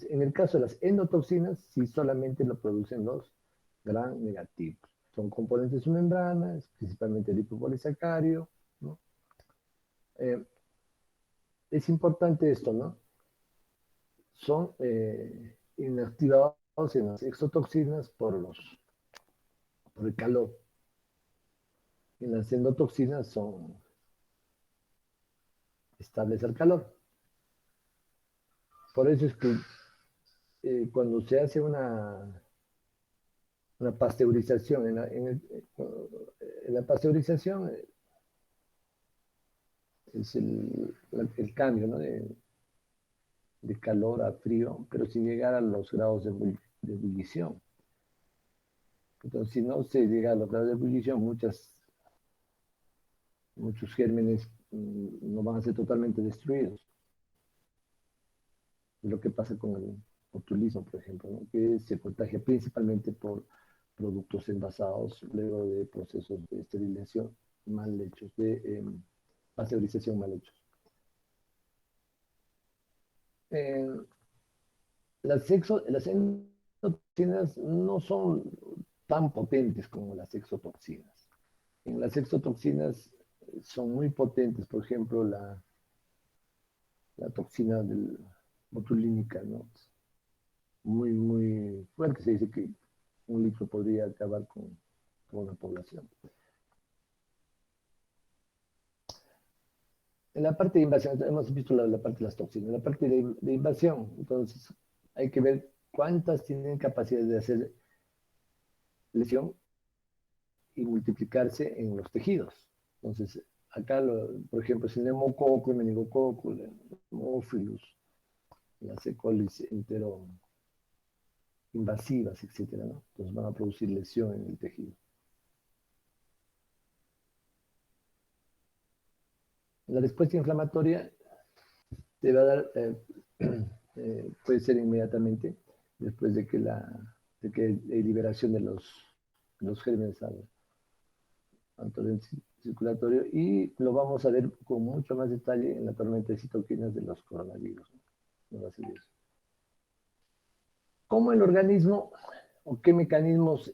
En el caso de las endotoxinas, sí solamente lo producen los gram negativos. Son componentes de su membrana, principalmente el lipopolisacárido, ¿no? Eh, es importante esto, ¿no? Son inactivados en las exotoxinas por el calor. Y las endotoxinas son estables al calor. Por eso es que cuando se hace una pasteurización, en la pasteurización es el cambio, ¿no? de calor a frío, pero sin llegar a los grados de ebullición. Entonces, si no se llega a los grados de ebullición, muchos gérmenes no van a ser totalmente destruidos. Es lo que pasa con el botulismo, por ejemplo, ¿no? Que se contagia principalmente por productos envasados luego de procesos de esterilización mal hechos, de pasteurización mal hechos. Eh, las endotoxinas no son tan potentes como las exotoxinas. En las exotoxinas son muy potentes, por ejemplo, la toxina botulínica, ¿no? Muy, muy fuerte. Se dice que un litro podría acabar con una población. En la parte de invasión, hemos visto la parte de las toxinas, en la parte de invasión, entonces hay que ver cuántas tienen capacidad de hacer lesión y multiplicarse en los tejidos. Entonces, acá, por ejemplo, es el neumococo, el meningococo, el hemófilus, las E. coli enteroinvasivas, etcétera, ¿no? Entonces van a producir lesión en el tejido. La respuesta inflamatoria te va a dar, puede ser inmediatamente, después de que hay liberación de los gérmenes al torrente circulatorio, y lo vamos a ver con mucho más detalle en la tormenta de citoquinas de los coronavirus. No va a ser eso. ¿Cómo el organismo o qué mecanismos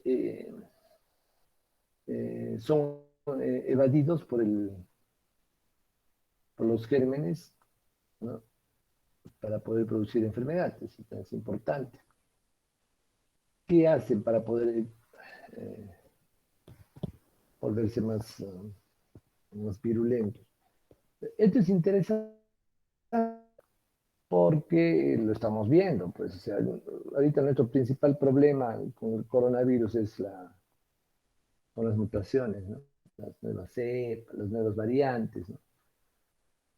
son evadidos por los gérmenes, ¿no? Para poder producir enfermedades? Es importante. ¿Qué hacen para poder eh, volverse más virulentos? Esto es interesante porque lo estamos viendo, pues, o sea, ahorita nuestro principal problema con el coronavirus son las mutaciones, ¿no? Las nuevas cepas, las nuevas variantes, ¿no?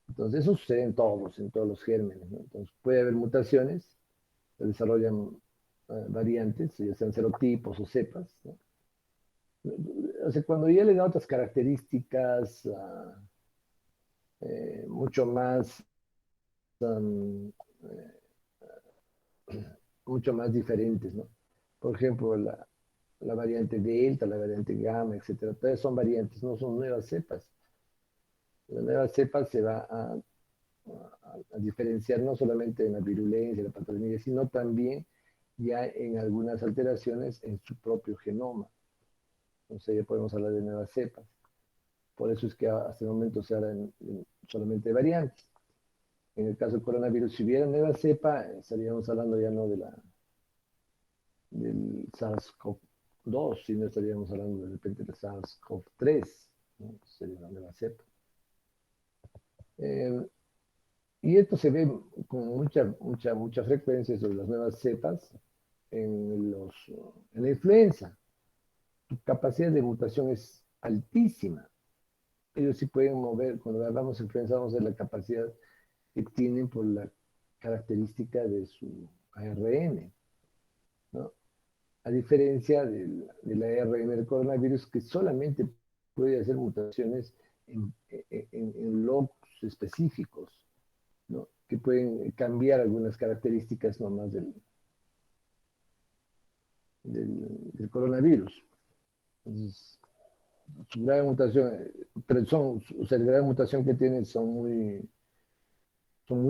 Entonces, eso sucede en todos los gérmenes, ¿no? Entonces, puede haber mutaciones, se desarrollan variantes, ya sean serotipos o cepas, ¿no? O sea, cuando ya le dan otras características mucho más um, mucho más diferentes, ¿no? Por ejemplo, la variante Delta, la variante Gamma, etcétera. Todas son variantes, no son nuevas cepas. La nueva cepa se va a diferenciar no solamente en la virulencia, la patogenia, sino también ya en algunas alteraciones en su propio genoma. Entonces ya podemos hablar de nuevas cepas. Por eso es que hasta el momento se habla solamente de variantes. En el caso del coronavirus, si hubiera nueva cepa, estaríamos hablando ya no del SARS-CoV-2, sino estaríamos hablando de repente del SARS-CoV-3. ¿no? Sería una nueva cepa. Y esto se ve con mucha frecuencia sobre las nuevas cepas en la influenza. Su capacidad de mutación es altísima. Ellos sí pueden mover, cuando hablamos de influenza, vamos a ver la capacidad que tienen por la característica de su ARN, ¿no? A diferencia del ARN del coronavirus, que solamente puede hacer mutaciones en locos específicos, ¿no? Que pueden cambiar algunas características nomás del coronavirus. Entonces, su gran mutación, pero o sea, la gran mutación que tienen son muy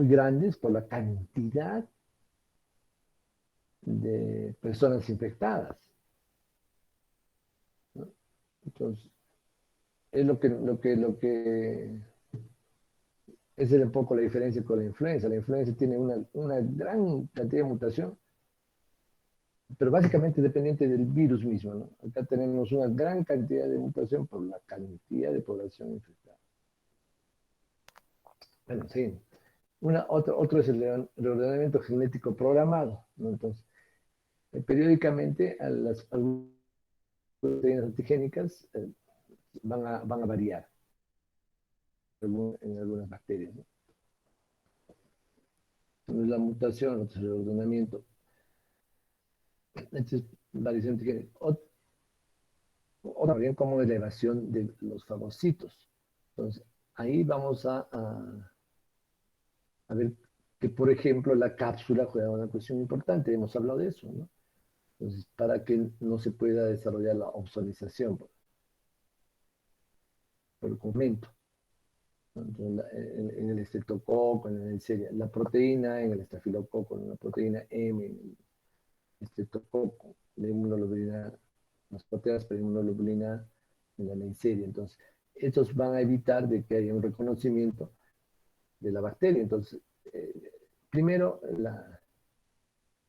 grandes por la cantidad de personas infectadas, ¿no? Entonces, es esa es un poco la diferencia con la influenza. La influenza tiene una gran cantidad de mutación, pero básicamente dependiente del virus mismo, ¿no? Acá tenemos una gran cantidad de mutación por la cantidad de población infectada. Bueno, sí. Otro es el reordenamiento genético programado, ¿no? Entonces, periódicamente las proteínas antigénicas van a variar en algunas bacterias, ¿no? Entonces, la mutación, otro reordenamiento, entonces, variación antigénica. Otra bien como elevación de los fagocitos. Entonces, ahí vamos a ver que, por ejemplo, la cápsula juega una cuestión importante. Hemos hablado de eso, ¿no? Entonces, para que no se pueda desarrollar la ozonización por el conjunto, ¿no? Entonces, en el estreptococo, en la proteína, en el estafilococo, en la proteína M, en el estreptococo, la inmunoglobulina, las proteínas para inmunoglobulina en la Neisseria. Entonces, estos van a evitar de que haya un reconocimiento de la bacteria. Entonces, primero,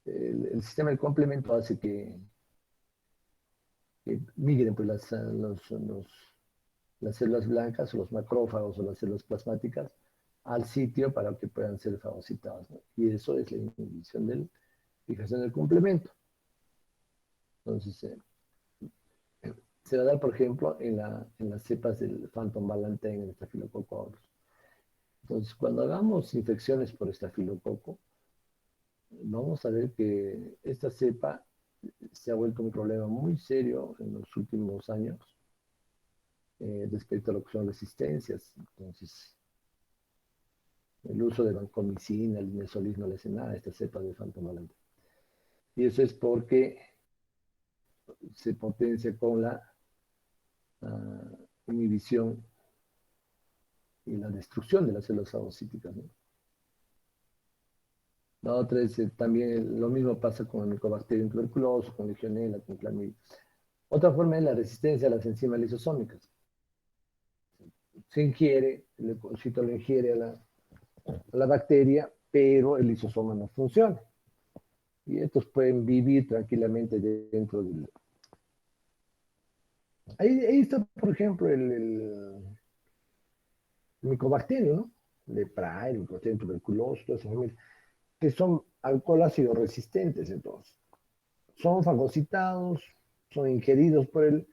el sistema del complemento hace que migren pues, las células blancas o los macrófagos o las células plasmáticas al sitio para que puedan ser fagocitadas, ¿no? Y eso es la inhibición de la fijación del complemento. Entonces, se va a dar, por ejemplo, en las cepas del Phantom Valentine, en el estafilococo aureus. Entonces, cuando hagamos infecciones por estafilococo, vamos a ver que esta cepa se ha vuelto un problema muy serio en los últimos años respecto a lo que son resistencias. Entonces, el uso de vancomicina, el mimesolid no le hace nada a esta cepa de Phantom Valentine. Y eso es porque se potencia con la inhibición y la destrucción de las células fagocíticas, ¿no? La otra es también lo mismo pasa con el Mycobacterium tuberculoso, con Legionella, con Clamidia. Otra forma es la resistencia a las enzimas lisosómicas. Se ingiere, el leucocito lo ingiere a la bacteria, pero el lisosoma no funciona. Y estos pueden vivir tranquilamente dentro del... Ahí está, por ejemplo, el Mycobacterium, ¿no? Leprae, el Mycobacterium tuberculoso, toda esa familia, que son alcohol ácido resistentes, entonces. Son fagocitados, son ingeridos por el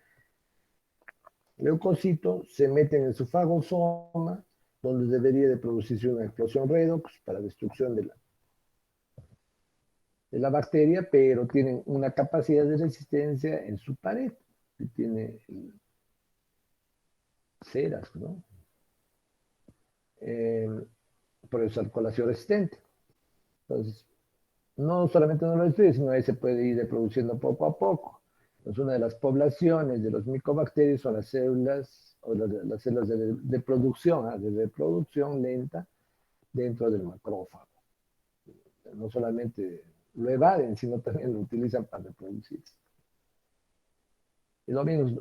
leucocito, se meten en su fagosoma, donde debería de producirse una explosión redox para destrucción de la bacteria, pero tienen una capacidad de resistencia en su pared, que tiene ceras, ¿no? Eh, por eso alcohol ácido resistente. Entonces, no solamente no lo destruye, sino ahí se puede ir reproduciendo poco a poco. Entonces, una de las poblaciones de los micobacterios son las células, o las células de producción, de reproducción lenta dentro del macrófago. No solamente lo evaden, sino también lo utilizan para reproducirse. Y lo mismo,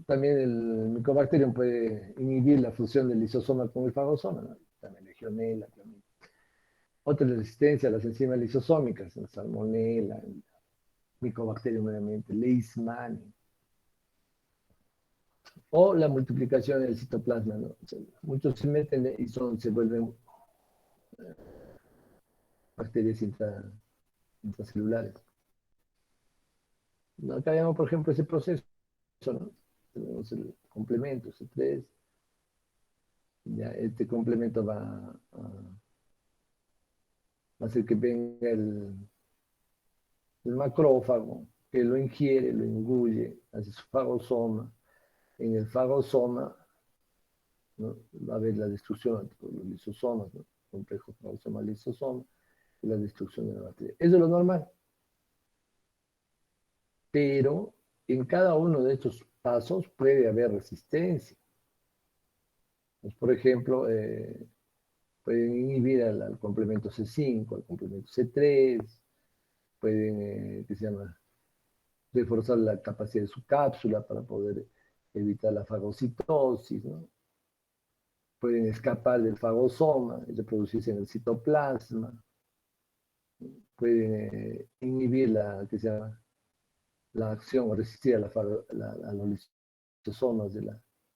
también el micobacterium puede inhibir la fusión del lisosoma con el fagosoma, ¿no? También legionela, también. Otra resistencia a las enzimas lisosómicas, la salmonella, Mycobacterium nuevamente, Leishmania. O la multiplicación del citoplasma, ¿no? O sea, muchos se meten y se vuelven bacterias intracelulares. Acá vemos, por ejemplo, ese proceso, ¿no? Tenemos el complemento C3, ya este complemento va a hacer que venga el macrófago, que lo ingiere, lo engulle, hace su fagosoma. En el fagosoma, ¿no? Va a haber la destrucción de los lisosomas, ¿no? Complejo fagosoma lisosoma, y la destrucción de la bacteria. Eso es lo normal. Pero en cada uno de estos pasos puede haber resistencia. Pues, por ejemplo, pueden inhibir al complemento C5, al complemento C3, pueden, ¿qué se llama? Reforzar la capacidad de su cápsula para poder evitar la fagocitosis, ¿no? Pueden escapar del fagosoma y reproducirse en el citoplasma, pueden inhibir ¿qué se llama? La acción o resistir a los lisosomas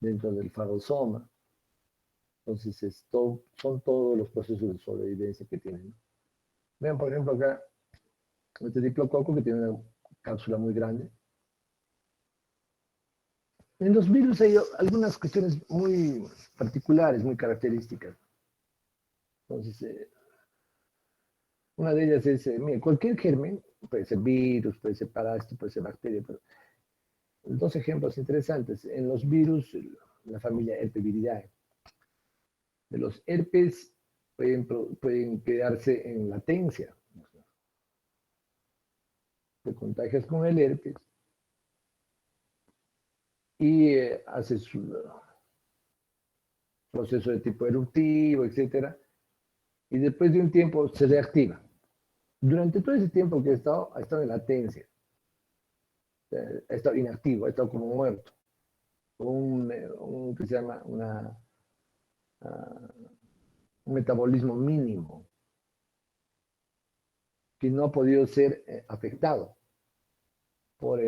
dentro del fagosoma. Entonces, son todos los procesos de sobrevivencia que tienen, ¿no? Vean, por ejemplo, acá, este diplococo que tiene una cápsula muy grande. En los virus hay algunas cuestiones muy particulares, muy características. Entonces, una de ellas es, mire, cualquier germen, puede ser virus, puede ser parásito, puede ser bacteria, pero dos ejemplos interesantes. En los virus, la familia Herpeviridae. De los herpes pueden quedarse en latencia. Te contagias con el herpes y haces su proceso de tipo eruptivo, etcétera, y después de un tiempo se reactiva. Durante todo ese tiempo que ha estado en latencia, ha estado inactivo, ha estado como muerto, que se llama uh, un metabolismo mínimo, que no ha podido ser afectado por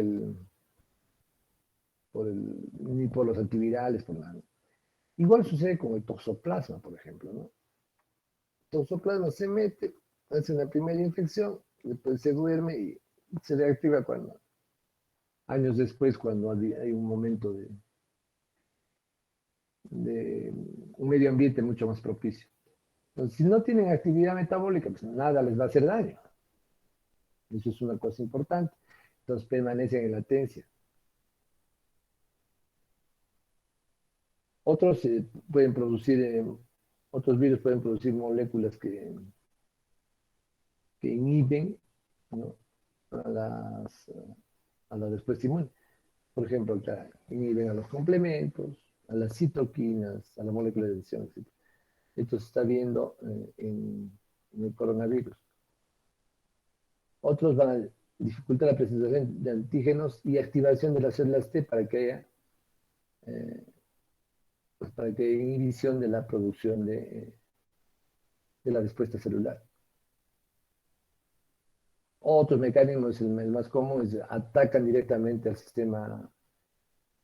ni por los antivirales, por nada. Igual sucede con el toxoplasma, por ejemplo, ¿no? El toxoplasma se mete, hace una primera infección, después se duerme y se reactiva años después, cuando hay un momento de un medio ambiente mucho más propicio. Entonces, si no tienen actividad metabólica, pues nada les va a hacer daño. Eso es una cosa importante. Entonces permanecen en latencia. Otros pueden producir, otros virus pueden producir moléculas que inhiben, ¿no? a, las, a la respuesta inmune. Por ejemplo, que inhiben a los complementos, a las citoquinas, a la molécula de adhesión, etc. Esto se está viendo en el coronavirus. Otros van a dificultar la presentación de antígenos y activación de las células T eh, para que haya inhibición de la producción de la respuesta celular. Otros mecanismos, el más común, es atacan directamente al sistema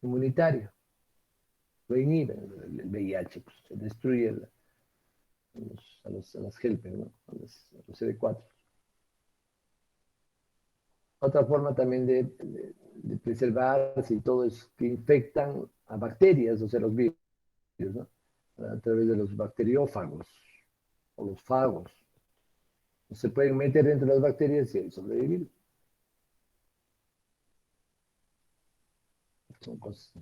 inmunitario, lo inhiben, el VIH, pues, se destruye a las helper, ¿no? a los CD4. Otra forma también de preservarse y todo es que infectan a bacterias, o sea, los virus, ¿no? A través de los bacteriófagos o los fagos. Se pueden meter dentro de las bacterias y sobrevivir. Son cosas.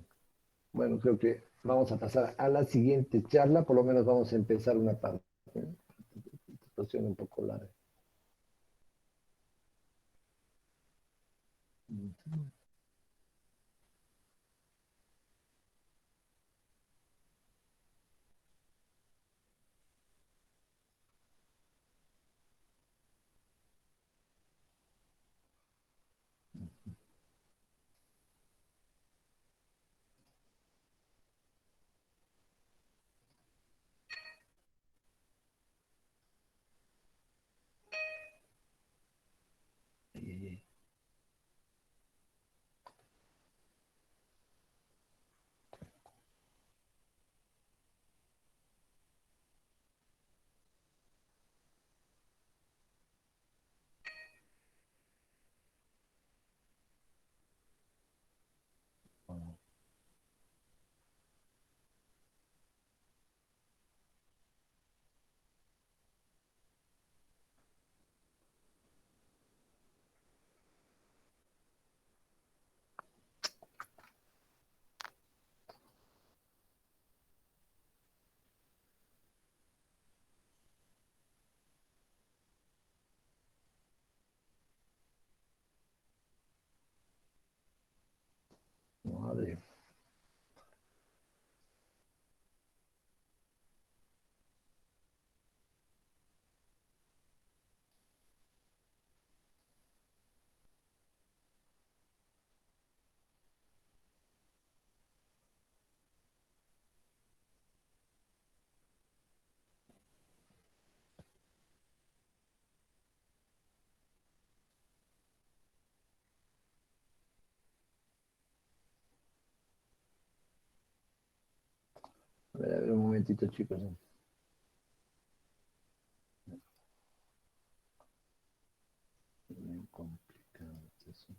Bueno, creo que vamos a pasar a la siguiente charla, por lo menos vamos a empezar una parte, ¿eh? Situación un poco larga. momentito, chicos. Muy complicado eso.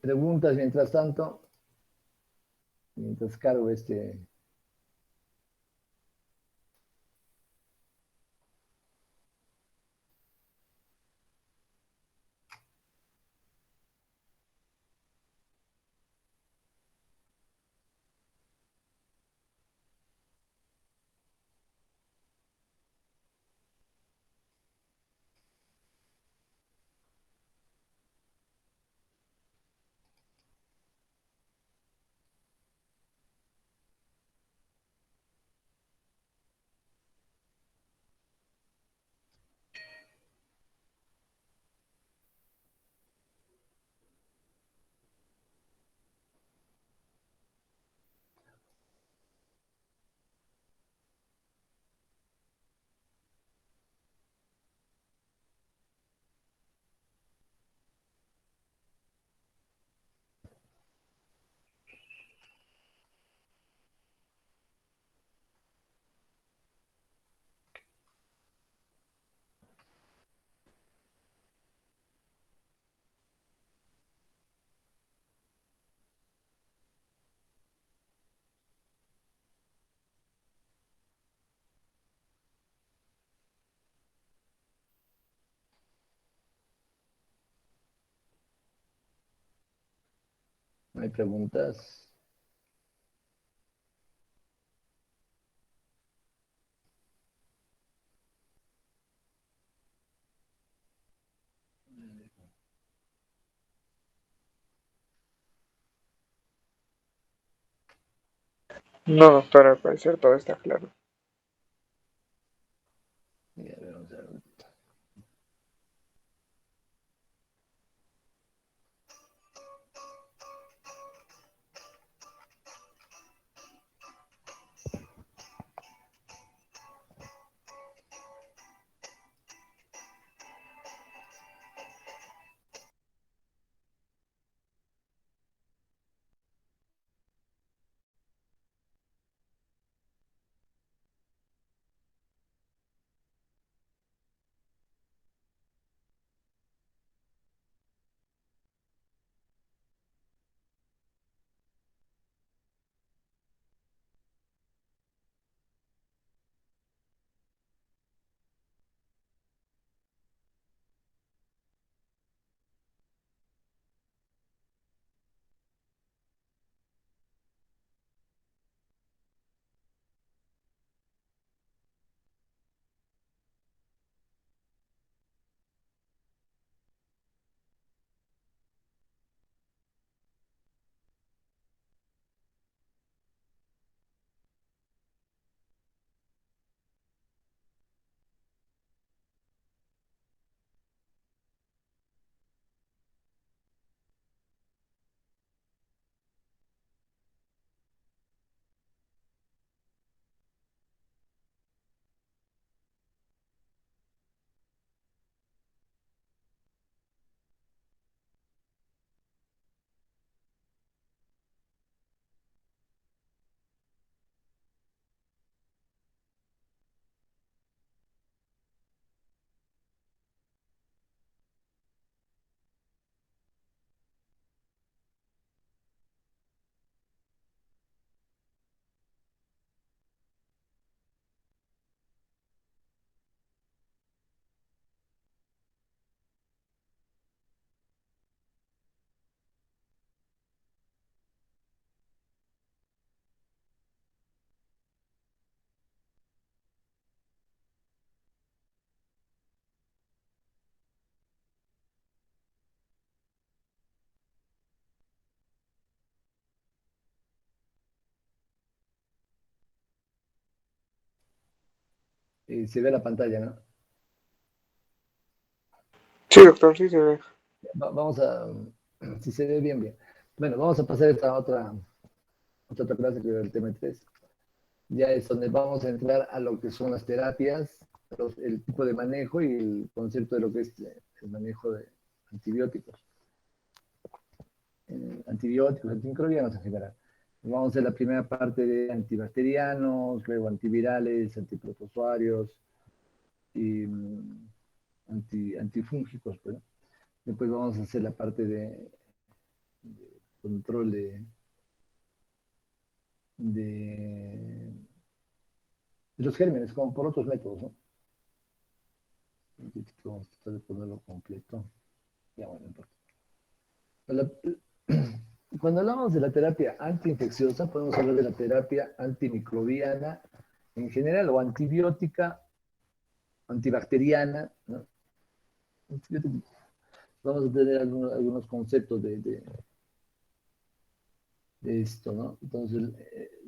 Preguntas mientras tanto, mientras cargo este. ¿No hay preguntas? No, doctor, al parecer todo está claro. Ya, vamos a ver. Se ve la pantalla, ¿no? Sí, doctor, sí se ve. Vamos a, si se ve bien, bien. Bueno, vamos a pasar a esta otra clase que es el tema 3. Ya es donde vamos a entrar a lo que son las terapias, el tipo de manejo y el concepto de lo que es el manejo de antibióticos. Antibióticos, antimicrobianos en general. Vamos a hacer la primera parte de antibacterianos, luego antivirales, antiprotozoarios y antifúngicos. Pues, ¿no? Después vamos a hacer la parte de control de, de los gérmenes, como por otros métodos. ¿No? Vamos a tratar de ponerlo completo. Ya, bueno, no importa. Cuando hablamos de la terapia antiinfecciosa, podemos hablar de la terapia antimicrobiana en general o antibiótica, antibacteriana. ¿No? Vamos a tener algunos conceptos de esto, ¿no? Entonces,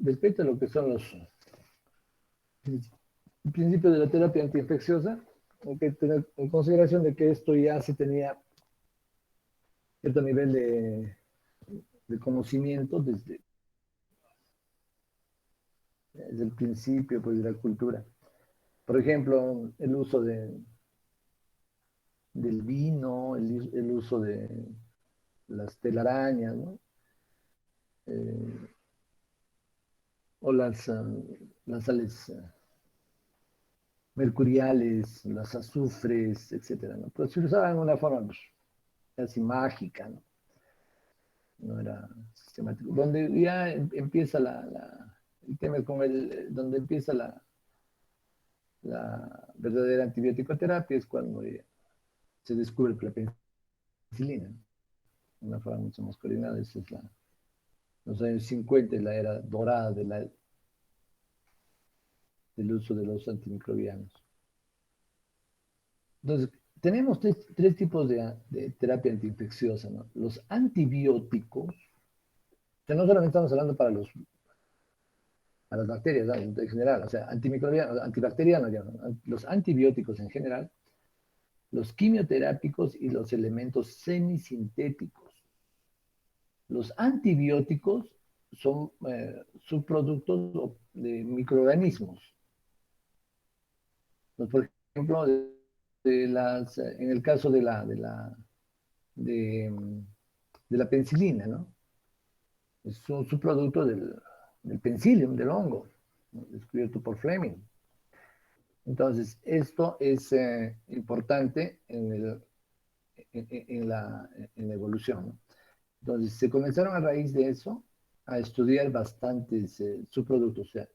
respecto a lo que son los principios de la terapia antiinfecciosa, hay que tener en consideración de que esto ya se tenía cierto nivel de conocimiento desde el principio pues, de la cultura. Por ejemplo, el uso del vino, el uso de las telarañas, ¿no? Eh, o las sales mercuriales, los azufres, etcétera, ¿no? Pero se usaban de una forma pues, casi mágica, ¿no? No era sistemático. Donde ya empieza el tema es como donde empieza la verdadera antibiótico-terapia es cuando se descubre la penicilina, ¿no? De una forma mucho más coordinada. Esa es los años 50, la era dorada del uso de los antimicrobianos. Entonces, tenemos tres tipos de terapia antiinfecciosa, ¿no? Los antibióticos, que no solamente estamos hablando para las bacterias, ¿no? En general, o sea, antimicrobianos, antibacterianos, ya, ¿no? Los antibióticos en general, los quimioterápicos y los elementos semisintéticos. Los antibióticos son subproductos de microorganismos. Entonces, por ejemplo, en el caso de, de la penicilina, ¿no? Es un subproducto del penicillium, del hongo, ¿no? Descubierto por Fleming. Entonces, esto es importante en la evolución, ¿no? Entonces, se comenzaron a raíz de eso a estudiar bastantes subproductos, o sea,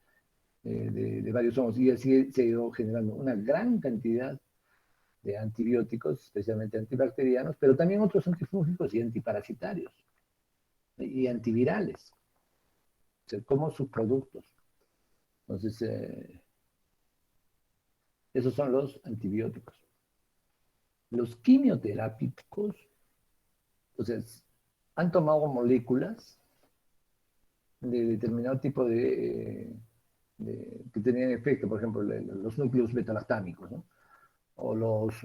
de varios hongos, y así se ha ido generando una gran cantidad de antibióticos, especialmente antibacterianos, pero también otros antifúngicos y antiparasitarios y antivirales, o sea, como subproductos. Entonces, esos son los antibióticos. Los quimioterápicos, o sea, han tomado moléculas de determinado tipo que tenían efecto, por ejemplo, los núcleos betalactámicos, ¿no? O los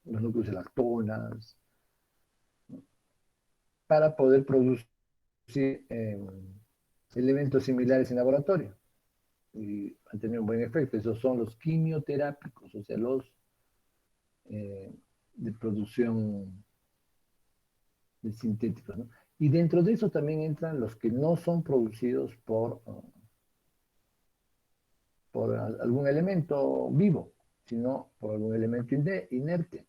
núcleos de lactonas, ¿no? Para poder producir elementos similares en laboratorio. Y han tenido un buen efecto. Esos son los quimioterápicos, o sea, los de producción de sintéticos, ¿no? Y dentro de eso también entran los que no son producidos por algún elemento vivo, sino por algún elemento inerte.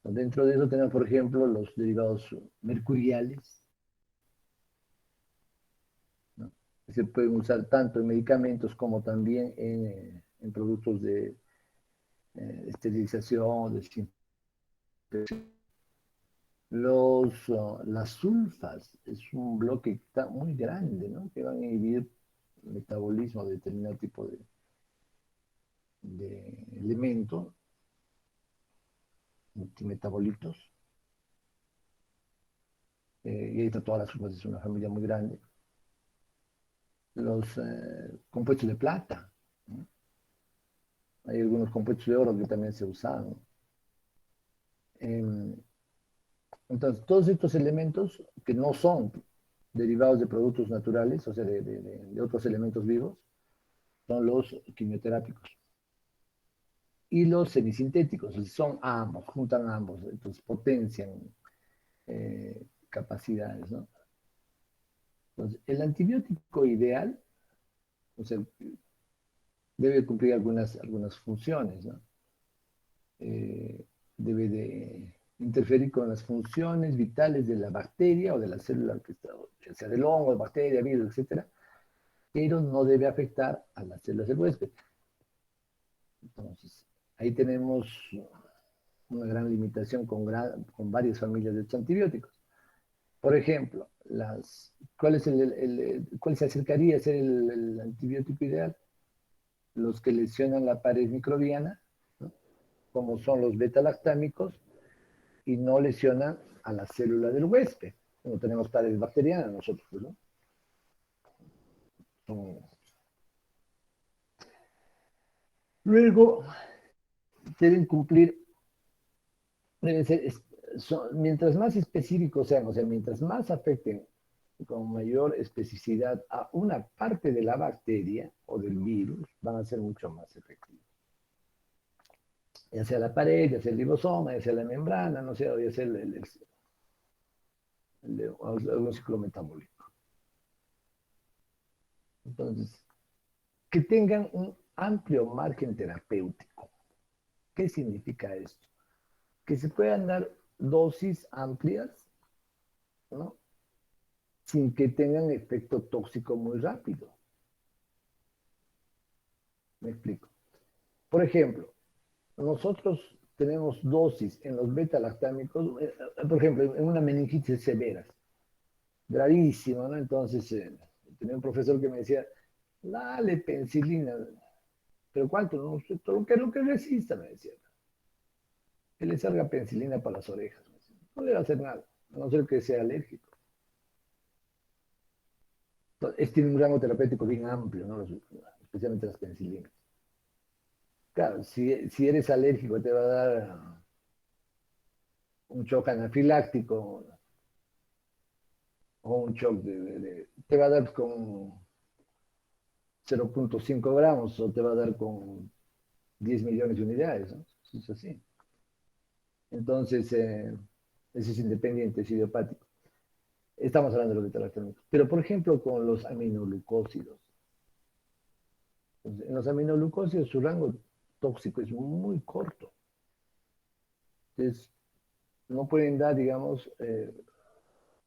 Dentro de eso tenemos, por ejemplo, los derivados mercuriales, ¿no? Que se pueden usar tanto en medicamentos como también en productos de esterilización, desinfección. Las sulfas es un bloque muy grande, ¿no? Que van a inhibir el metabolismo de determinado tipo de elementos, multimetabolitos. Y ahí está todas las sulfas, es una familia muy grande. Los compuestos de plata, Hay algunos compuestos de oro que también se usan. Em, entonces, todos estos elementos que no son derivados de productos naturales, o sea, de otros elementos vivos, son los quimioterápicos. Y los semisintéticos, son ambos, juntan ambos, entonces potencian capacidades, ¿no? Entonces, el antibiótico ideal, o sea, debe cumplir algunas funciones, ¿no? Debe de interferir con las funciones vitales de la bacteria o de la célula que está, ya sea del hongo, bacteria, virus, etcétera, pero no debe afectar a las células del huésped. Entonces, ahí tenemos una gran limitación con varias familias de estos antibióticos. Por ejemplo, ¿cuál se acercaría a ser el antibiótico ideal? Los que lesionan la pared microbiana, ¿no? Como son los beta-lactámicos, y no lesionan a la célula del huésped. No tenemos pared bacteriana nosotros, ¿no? Luego, deben cumplir, deben ser, mientras más específicos sean, o sea, mientras más afecten con mayor especificidad a una parte de la bacteria o del virus, van a ser mucho más efectivos. Ya sea la pared, ya sea el ribosoma, ya sea la membrana, no sé, ya sea algún ciclo metabólico. Entonces, que tengan un amplio margen terapéutico. ¿Qué significa esto? Que se puedan dar dosis amplias, ¿no? Sin que tengan efecto tóxico muy rápido. Me explico. Por ejemplo, nosotros tenemos dosis en los beta-lactámicos, por ejemplo, en una meningitis severa, gravísima, ¿no? Entonces, tenía un profesor que me decía, dale penicilina, pero ¿cuánto? No sé, todo lo que resista, me decía. Que le salga penicilina para las orejas. No le va a hacer nada, a no ser que sea alérgico. Entonces, tiene un rango terapéutico bien amplio, ¿no? Especialmente las penicilinas. Claro, si eres alérgico te va a dar un shock anafiláctico o un shock te va a dar con 0,5 gramos o te va a dar con 10 millones de unidades, ¿no? Es así. Entonces, eso es independiente, es idiopático. Estamos hablando de los beta-lactámicos. Pero, por ejemplo, con los aminoglucósidos. En los aminoglucósidos su rango tóxico es muy corto. Entonces, no pueden dar, digamos,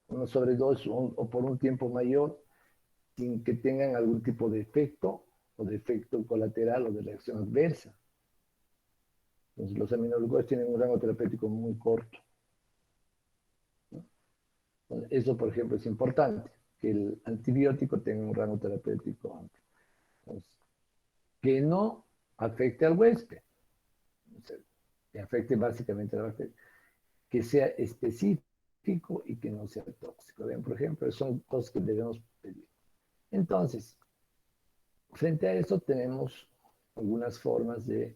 una sobredosis o por un tiempo mayor sin que tengan algún tipo de efecto o de efecto colateral o de reacción adversa. Entonces, los aminoglucósidos tienen un rango terapéutico muy corto, ¿no? Entonces, eso, por ejemplo, es importante, que el antibiótico tenga un rango terapéutico amplio. Entonces, que no afecte al huésped, o sea, que afecte básicamente a la bacteria, que sea específico y que no sea tóxico. Bien, por ejemplo, son cosas que debemos pedir. Entonces, frente a eso tenemos algunas formas de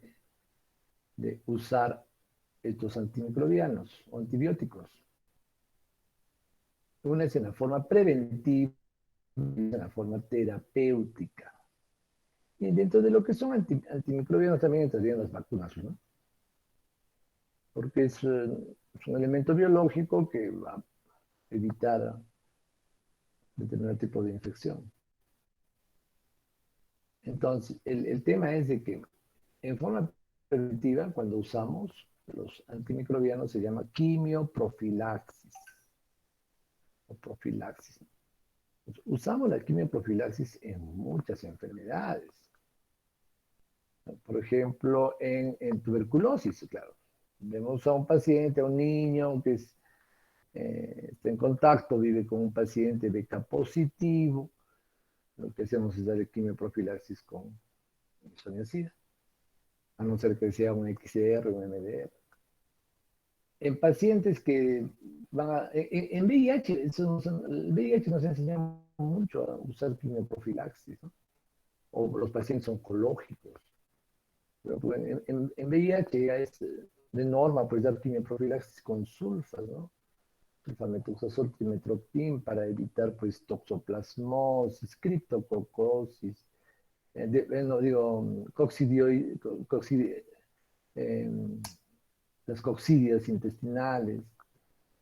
usar estos antimicrobianos o antibióticos. Una es en la forma preventiva y en la forma terapéutica. Y dentro de lo que son antimicrobianos también entrarían las vacunas, ¿no? Porque es un elemento biológico que va a evitar determinado tipo de infección. Entonces, el tema es de que en forma preventiva, cuando usamos los antimicrobianos, se llama quimioprofilaxis o profilaxis. Usamos la quimioprofilaxis en muchas enfermedades. Por ejemplo, en tuberculosis, claro. Vemos a un paciente, a un niño que está en contacto, vive con un paciente beta positivo. Lo que hacemos es darle quimioprofilaxis con isoniazida, a no ser que sea un XR o un MDR. En pacientes que van en VIH, el VIH nos enseña mucho a usar quimioprofilaxis, ¿no? O los pacientes oncológicos. Pero pues, en VIH ya es de norma pues dar quimioprofilaxis con sulfas, ¿no? Sulfamethoxazol, trimmetoprim para evitar pues toxoplasmosis, criptococosis, no digo, eh, las coccidias intestinales,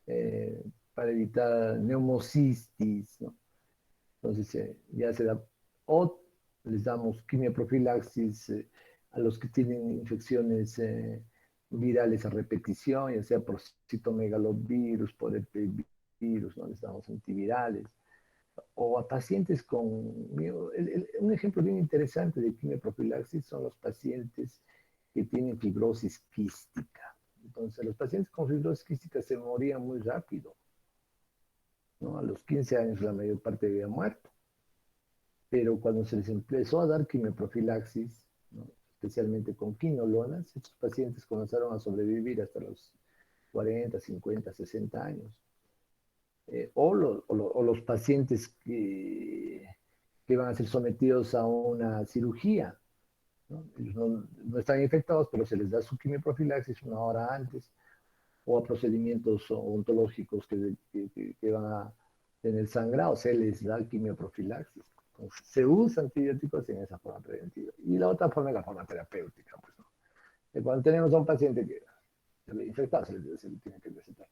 eh, para evitar neumocistis, ¿no? Entonces ya se da, o les damos quimioprofilaxis a los que tienen infecciones virales a repetición, ya sea por citomegalovirus, por herpesvirus, ¿no? Les damos antivirales. O a pacientes con... Un ejemplo bien interesante de quimioprofilaxis son los pacientes que tienen fibrosis quística. Entonces, los pacientes con fibrosis quística se morían muy rápido, ¿no? A los 15 años la mayor parte había muerto. Pero cuando se les empezó a dar quimioprofilaxis, ¿no? Especialmente con quinolonas, estos pacientes comenzaron a sobrevivir hasta los 40, 50, 60 años. O los pacientes que van a ser sometidos a una cirugía, ¿no? Ellos no están infectados, pero se les da su quimioprofilaxis una hora antes, o a procedimientos ontológicos que van a tener sangrado, se les da quimioprofilaxis. Entonces, se usa antibióticos en esa forma preventiva. Y la otra forma es la forma terapéutica. Pues, ¿no? Cuando tenemos a un paciente que infectado, se le tiene que recetar.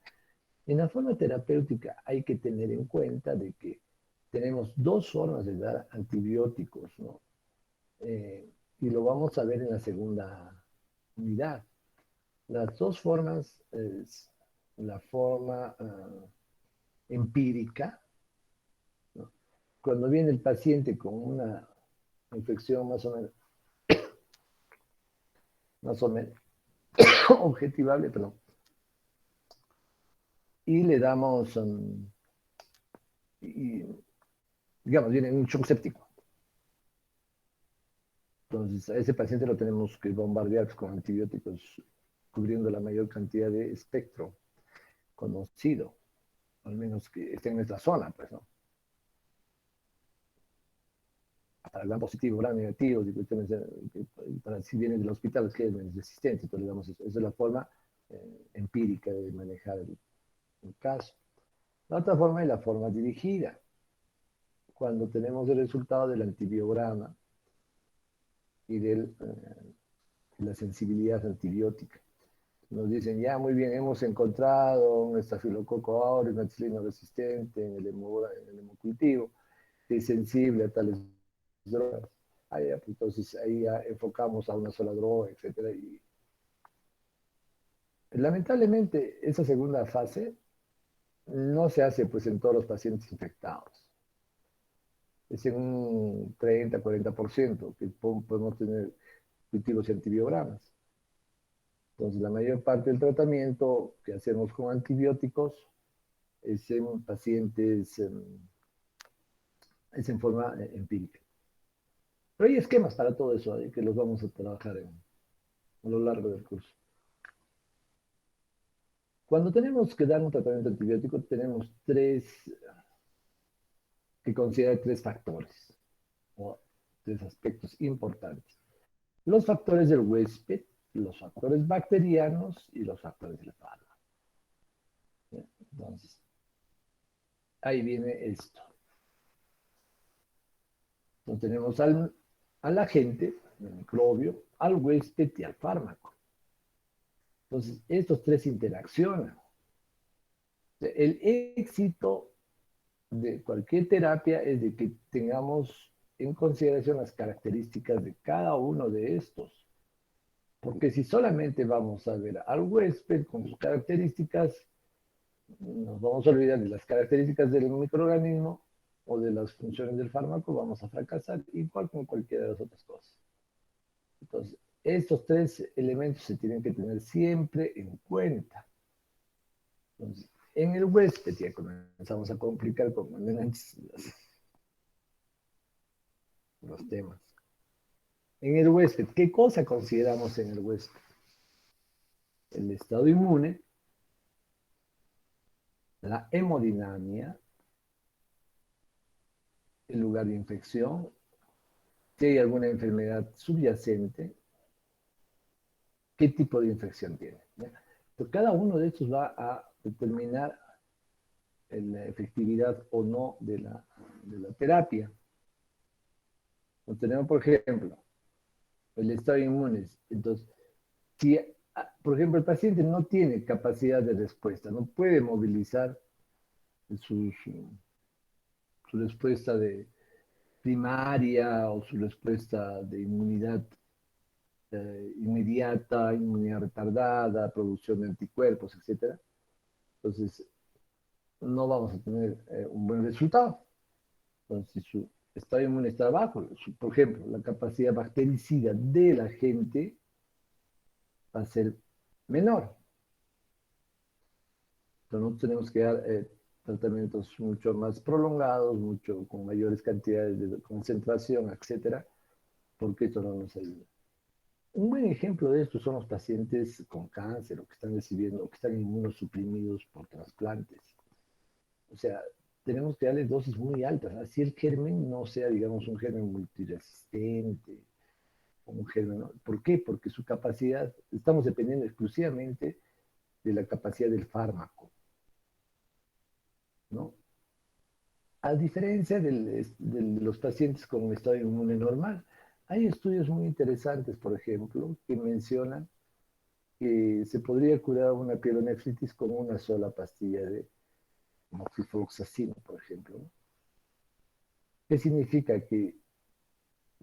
En la forma terapéutica hay que tener en cuenta de que tenemos dos formas de dar antibióticos, ¿no? Y lo vamos a ver en la segunda unidad. Las dos formas es la forma empírica, ¿no? Cuando viene el paciente con una infección más o menos objetivable, perdón, y le damos, y, digamos, viene un shock séptico. Entonces, a ese paciente lo tenemos que bombardear con antibióticos, cubriendo la mayor cantidad de espectro conocido, al menos que esté en nuestra zona, pues, ¿no? Para gran positivo, gran negativo, para si viene del hospital es que es resistente, entonces digamos, esa es la forma empírica de manejar el caso. La otra forma es la forma dirigida, cuando tenemos el resultado del antibiograma y de la sensibilidad antibiótica. Nos dicen, ya muy bien, hemos encontrado un estafilococo aureus, una xilina resistente en el hemocultivo, que es sensible a tales drogas. Pues, entonces ahí ya enfocamos a una sola droga, etcétera. Y lamentablemente esa segunda fase no se hace pues en todos los pacientes infectados. Es en un 30-40% que podemos tener cultivos y antibiogramas. Entonces la mayor parte del tratamiento que hacemos con antibióticos es en pacientes, es en forma empírica. Pero hay esquemas para todo eso, que los vamos a trabajar a lo largo del curso. Cuando tenemos que dar un tratamiento antibiótico, tenemos que considerar tres factores, o tres aspectos importantes. Los factores del huésped, los factores bacterianos y los factores del fármaco. Entonces, ahí viene esto. Entonces tenemos al agente, el microbio, al huésped y al fármaco. Entonces, estos tres interaccionan. El éxito de cualquier terapia es de que tengamos en consideración las características de cada uno de estos. Porque si solamente vamos a ver al huésped con sus características, nos vamos a olvidar de las características del microorganismo o de las funciones del fármaco, vamos a fracasar igual con cualquiera de las otras cosas. Entonces, estos tres elementos se tienen que tener siempre en cuenta. Entonces, en el huésped ya comenzamos a complicar con los temas. En el huésped, ¿qué cosa consideramos en el huésped? El estado inmune, la hemodinamia, el lugar de infección, si hay alguna enfermedad subyacente, qué tipo de infección tiene. ¿Ya? Entonces, cada uno de estos va a determinar la efectividad o no de la terapia. Entonces, tenemos, por ejemplo, el estado inmune. Entonces, si, por ejemplo, el paciente no tiene capacidad de respuesta, no puede movilizar su respuesta de primaria o su respuesta de inmunidad inmediata, inmunidad retardada, producción de anticuerpos, etcétera. Entonces, no vamos a tener un buen resultado. Entonces, si su estado inmune está bajo, por ejemplo, la capacidad bactericida de la gente va a ser menor. Entonces, no tenemos que dar tratamientos mucho más prolongados, mucho con mayores cantidades de concentración, etcétera, porque esto no nos ayuda. Un buen ejemplo de esto son los pacientes con cáncer o que están recibiendo, o que están inmunosuprimidos por trasplantes. O sea, tenemos que darles dosis muy altas, así el germen no sea, digamos, un germen multiresistente, un germen, ¿no? ¿Por qué? Porque su capacidad, estamos dependiendo exclusivamente de la capacidad del fármaco, ¿no? A diferencia de los pacientes con un estado inmune normal, hay estudios muy interesantes, por ejemplo, que mencionan que se podría curar una pielonefritis con una sola pastilla de moxifloxacino, por ejemplo, ¿no? ¿Qué significa? Que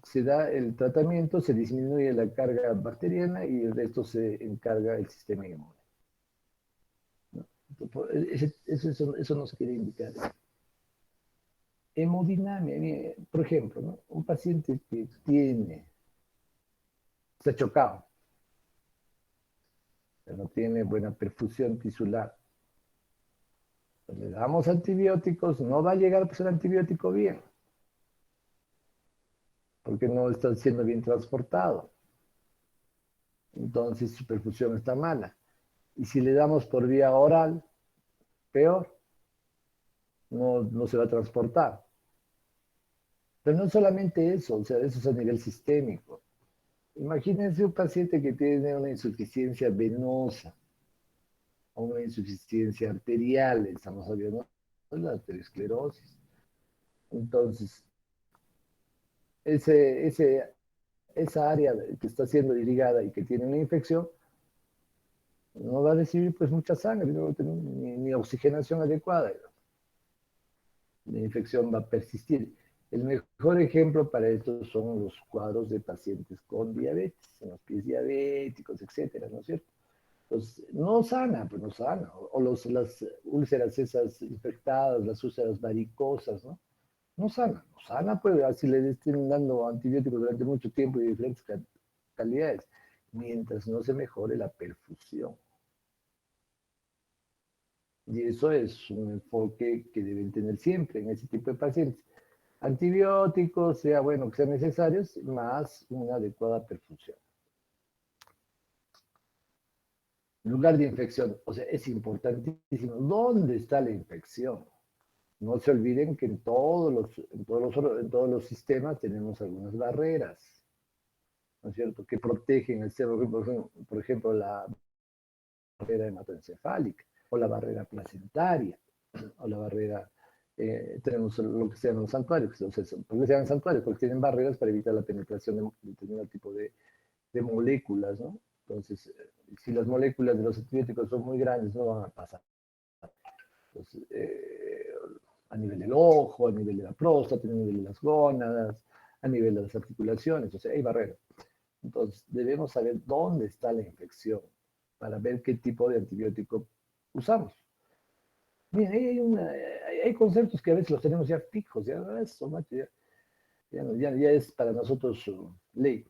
se da el tratamiento, se disminuye la carga bacteriana y el resto se encarga el sistema inmune, ¿no? Entonces, eso nos quiere indicar. Hemodinamia, por ejemplo, ¿no? Un paciente que está chocado, no tiene buena perfusión tisular, le damos antibióticos, no va a llegar pues, el antibiótico bien, porque no está siendo bien transportado. Entonces su perfusión está mala. Y si le damos por vía oral, peor, no se va a transportar. Pero no solamente eso, o sea, eso es a nivel sistémico. Imagínense un paciente que tiene una insuficiencia venosa o una insuficiencia arterial, estamos hablando de la arteriosclerosis. Entonces, esa área que está siendo irrigada y que tiene una infección, no va a recibir pues mucha sangre, no va a tener ni oxigenación adecuada. La infección va a persistir. El mejor ejemplo para esto son los cuadros de pacientes con diabetes, en los pies diabéticos, etcétera, ¿no es cierto? Pues no sana, pues no sana. O las úlceras esas infectadas, las úlceras varicosas, ¿no? No sana, no sana, pues así le estén dando antibióticos durante mucho tiempo y de diferentes calidades, mientras no se mejore la perfusión. Y eso es un enfoque que deben tener siempre en ese tipo de pacientes. Antibióticos, sea bueno que sean necesarios, más una adecuada perfusión. Lugar de infección, o sea, es importantísimo. ¿Dónde está la infección? No se olviden que en todos los sistemas tenemos algunas barreras, ¿no es cierto?, que protegen el cerebro, por ejemplo, la barrera hematoencefálica, o la barrera placentaria, o la barrera, tenemos lo que se llaman los santuarios. Entonces, ¿por qué se llaman santuarios? Porque tienen barreras para evitar la penetración de determinado tipo de moléculas, ¿no? Entonces, si las moléculas de los antibióticos son muy grandes, no van a pasar. Entonces, a nivel del ojo, a nivel de la próstata, a nivel de las gónadas, a nivel de las articulaciones, o sea, hay barreras. Entonces, debemos saber dónde está la infección para ver qué tipo de antibiótico usamos. Miren, hay conceptos que a veces los tenemos ya fijos, ya eso, macho, ya es para nosotros ley.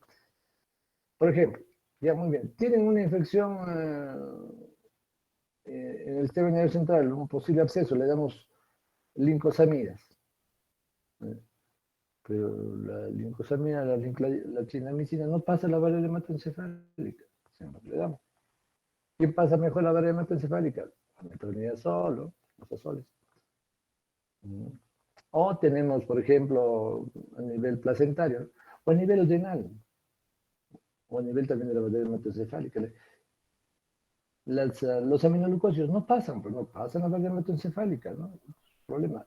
Por ejemplo, ya muy bien, tienen una infección en el sistema nervioso central, un posible absceso, le damos lincosamidas. Pero la lincosamina, la clindamicina no pasa la barrera hematoencefálica. Siempre le damos. ¿Quién pasa mejor la barrera hematoencefálica? La metronidazol, los azoles. O tenemos, por ejemplo, a nivel placentario o a nivel renal. o a nivel también de la barrera hematoencefálica. Los aminoglucósidos no pasan, pues no pasan la barrera hematoencefálica, ¿no? Problema.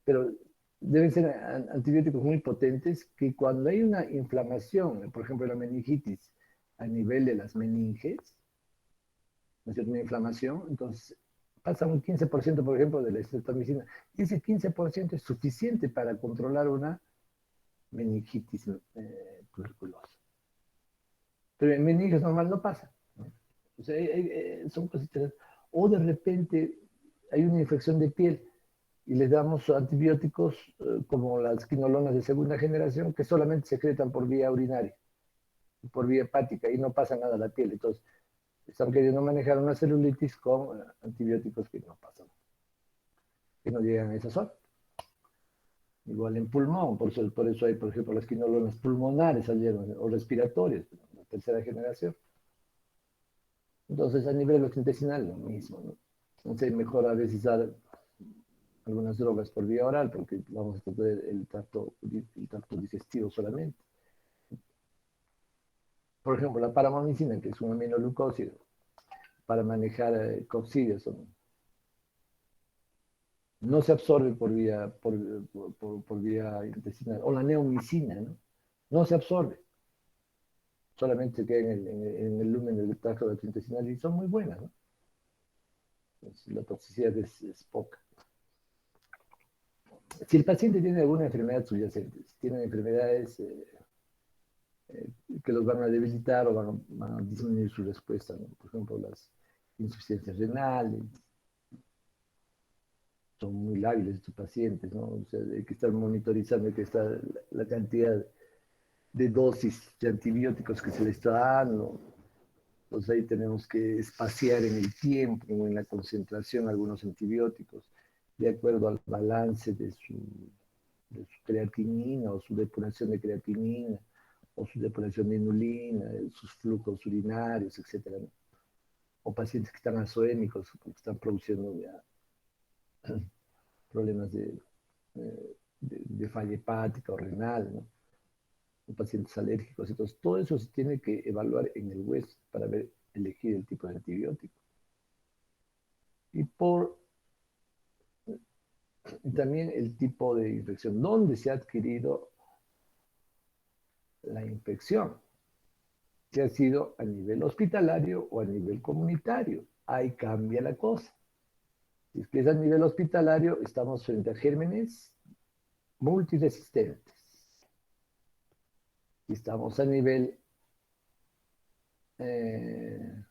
Pero deben ser antibióticos muy potentes que cuando hay una inflamación, por ejemplo la meningitis, a nivel de las meninges, ¿no es cierto? Una inflamación, entonces pasa un 15%, por ejemplo, de la estreptomicina. Y ese 15% es suficiente para controlar una meningitis tuberculosa. Pero en meninges normal no pasa, ¿no? O sea, son cositas. O de repente hay una infección de piel y les damos antibióticos como las quinolonas de segunda generación que solamente secretan por vía urinaria, por vía hepática y no pasa nada a la piel. Entonces, están queriendo manejar una celulitis con antibióticos que no pasan, que no llegan a esa zona. Igual en pulmón, por eso hay, por ejemplo, las quinolonas pulmonares salieron, o respiratorias, la tercera generación. Entonces, a nivel gastrointestinal, lo mismo, ¿no? Entonces, mejor a veces dar algunas drogas por vía oral, porque vamos a tratar el tracto digestivo solamente. Por ejemplo, la paramomicina, que es un aminoglucósido, para manejar coccidios, no se absorbe por vía intestinal. O la neomicina, ¿no? No se absorbe, solamente queda en el lumen del tracto gastrointestinal y son muy buenas, ¿no? Entonces, la toxicidad es poca. Si el paciente tiene alguna enfermedad subyacente, si tiene enfermedades que los van a debilitar o van a disminuir su respuesta, ¿no? Por ejemplo, las insuficiencias renales, son muy lábiles estos pacientes, ¿no? O sea, hay que estar monitorizando, hay que estar la cantidad de dosis de antibióticos que se le está dando. Entonces ahí tenemos que espaciar en el tiempo, en la concentración, algunos antibióticos, de acuerdo al balance de su creatinina o su depuración de creatinina o su depuración de inulina, sus flujos urinarios, etcétera, ¿no? O pacientes que están azoémicos, que están produciendo ya problemas de falla hepática o renal, ¿no? O pacientes alérgicos. Entonces, todo eso se tiene que evaluar en el hueso para elegir el tipo de antibiótico. Y también el tipo de infección, dónde se ha adquirido la infección, si ha sido a nivel hospitalario o a nivel comunitario. Ahí cambia la cosa. Si es que es a nivel hospitalario, estamos frente a gérmenes multiresistentes. Si estamos eh,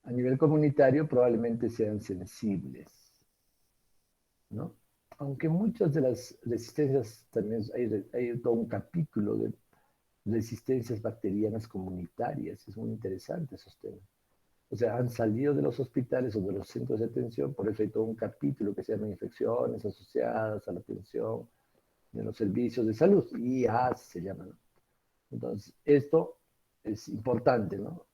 a nivel comunitario, probablemente sean sensibles, ¿no? Aunque muchas de las resistencias, también hay todo un capítulo de resistencias bacterianas comunitarias, es muy interesante esos temas. O sea, han salido de los hospitales o de los centros de atención, por eso hay todo un capítulo que se llama infecciones asociadas a la atención de los servicios de salud, IAS se llama, ¿no? Entonces, esto es importante, ¿no?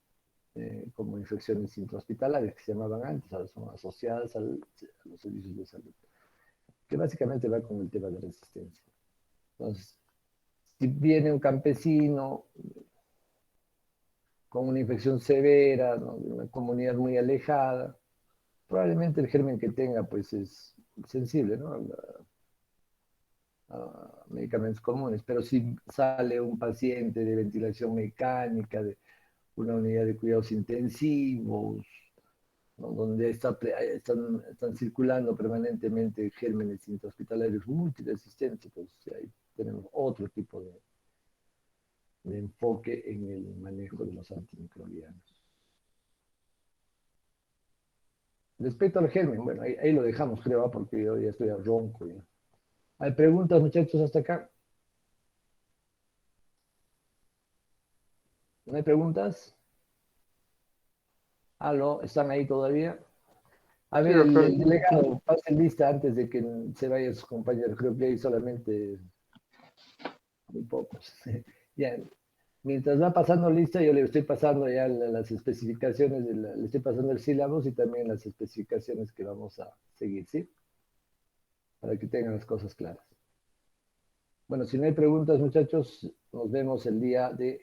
Como infecciones intrahospitalarias que se llamaban antes, ahora son asociadas a los servicios de salud, que básicamente va con el tema de resistencia. Entonces, si viene un campesino con una infección severa, ¿no? De una comunidad muy alejada, probablemente el germen que tenga pues es sensible, ¿no? A medicamentos comunes, pero si sale un paciente de ventilación mecánica, de una unidad de cuidados intensivos, ¿no? Donde están circulando permanentemente gérmenes intrahospitalarios multiresistentes, pues ahí tenemos otro tipo de enfoque en el manejo de los antimicrobianos. Respecto al germen, bueno, ahí lo dejamos, creo, porque yo ya estoy a ronco. Ya. ¿Hay preguntas, muchachos, hasta acá? ¿No hay preguntas? ¿Aló? ¿Están ahí todavía? A Sí, ver, doctor. el delegado, pase lista antes de que se vayan sus compañeros. Creo que hay solamente muy pocos. Ya, mientras va pasando lista, yo le estoy pasando ya las especificaciones, le estoy pasando el sílabus y también las especificaciones que vamos a seguir, ¿sí? Para que tengan las cosas claras. Bueno, si no hay preguntas, muchachos, nos vemos el día de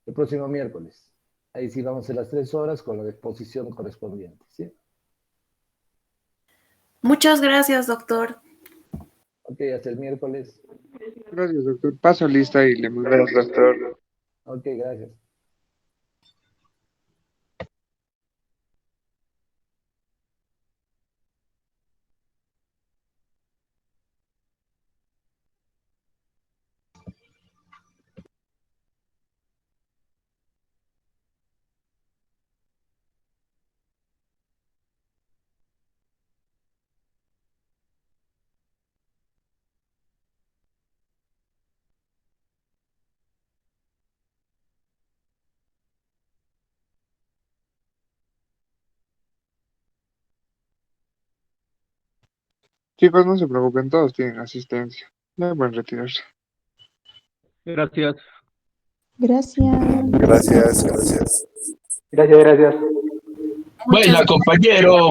El próximo miércoles. Ahí sí vamos a hacer las 3 horas con la exposición correspondiente, ¿sí? Muchas gracias, doctor. Ok, hasta el miércoles. Gracias, doctor. Paso lista y le mando. Gracias, doctor. Ok, gracias. Chicos, no se preocupen, todos tienen asistencia. Ya pueden retirarse. Gracias. Gracias. Gracias, gracias. Gracias, gracias. Muchas Buena, compañero.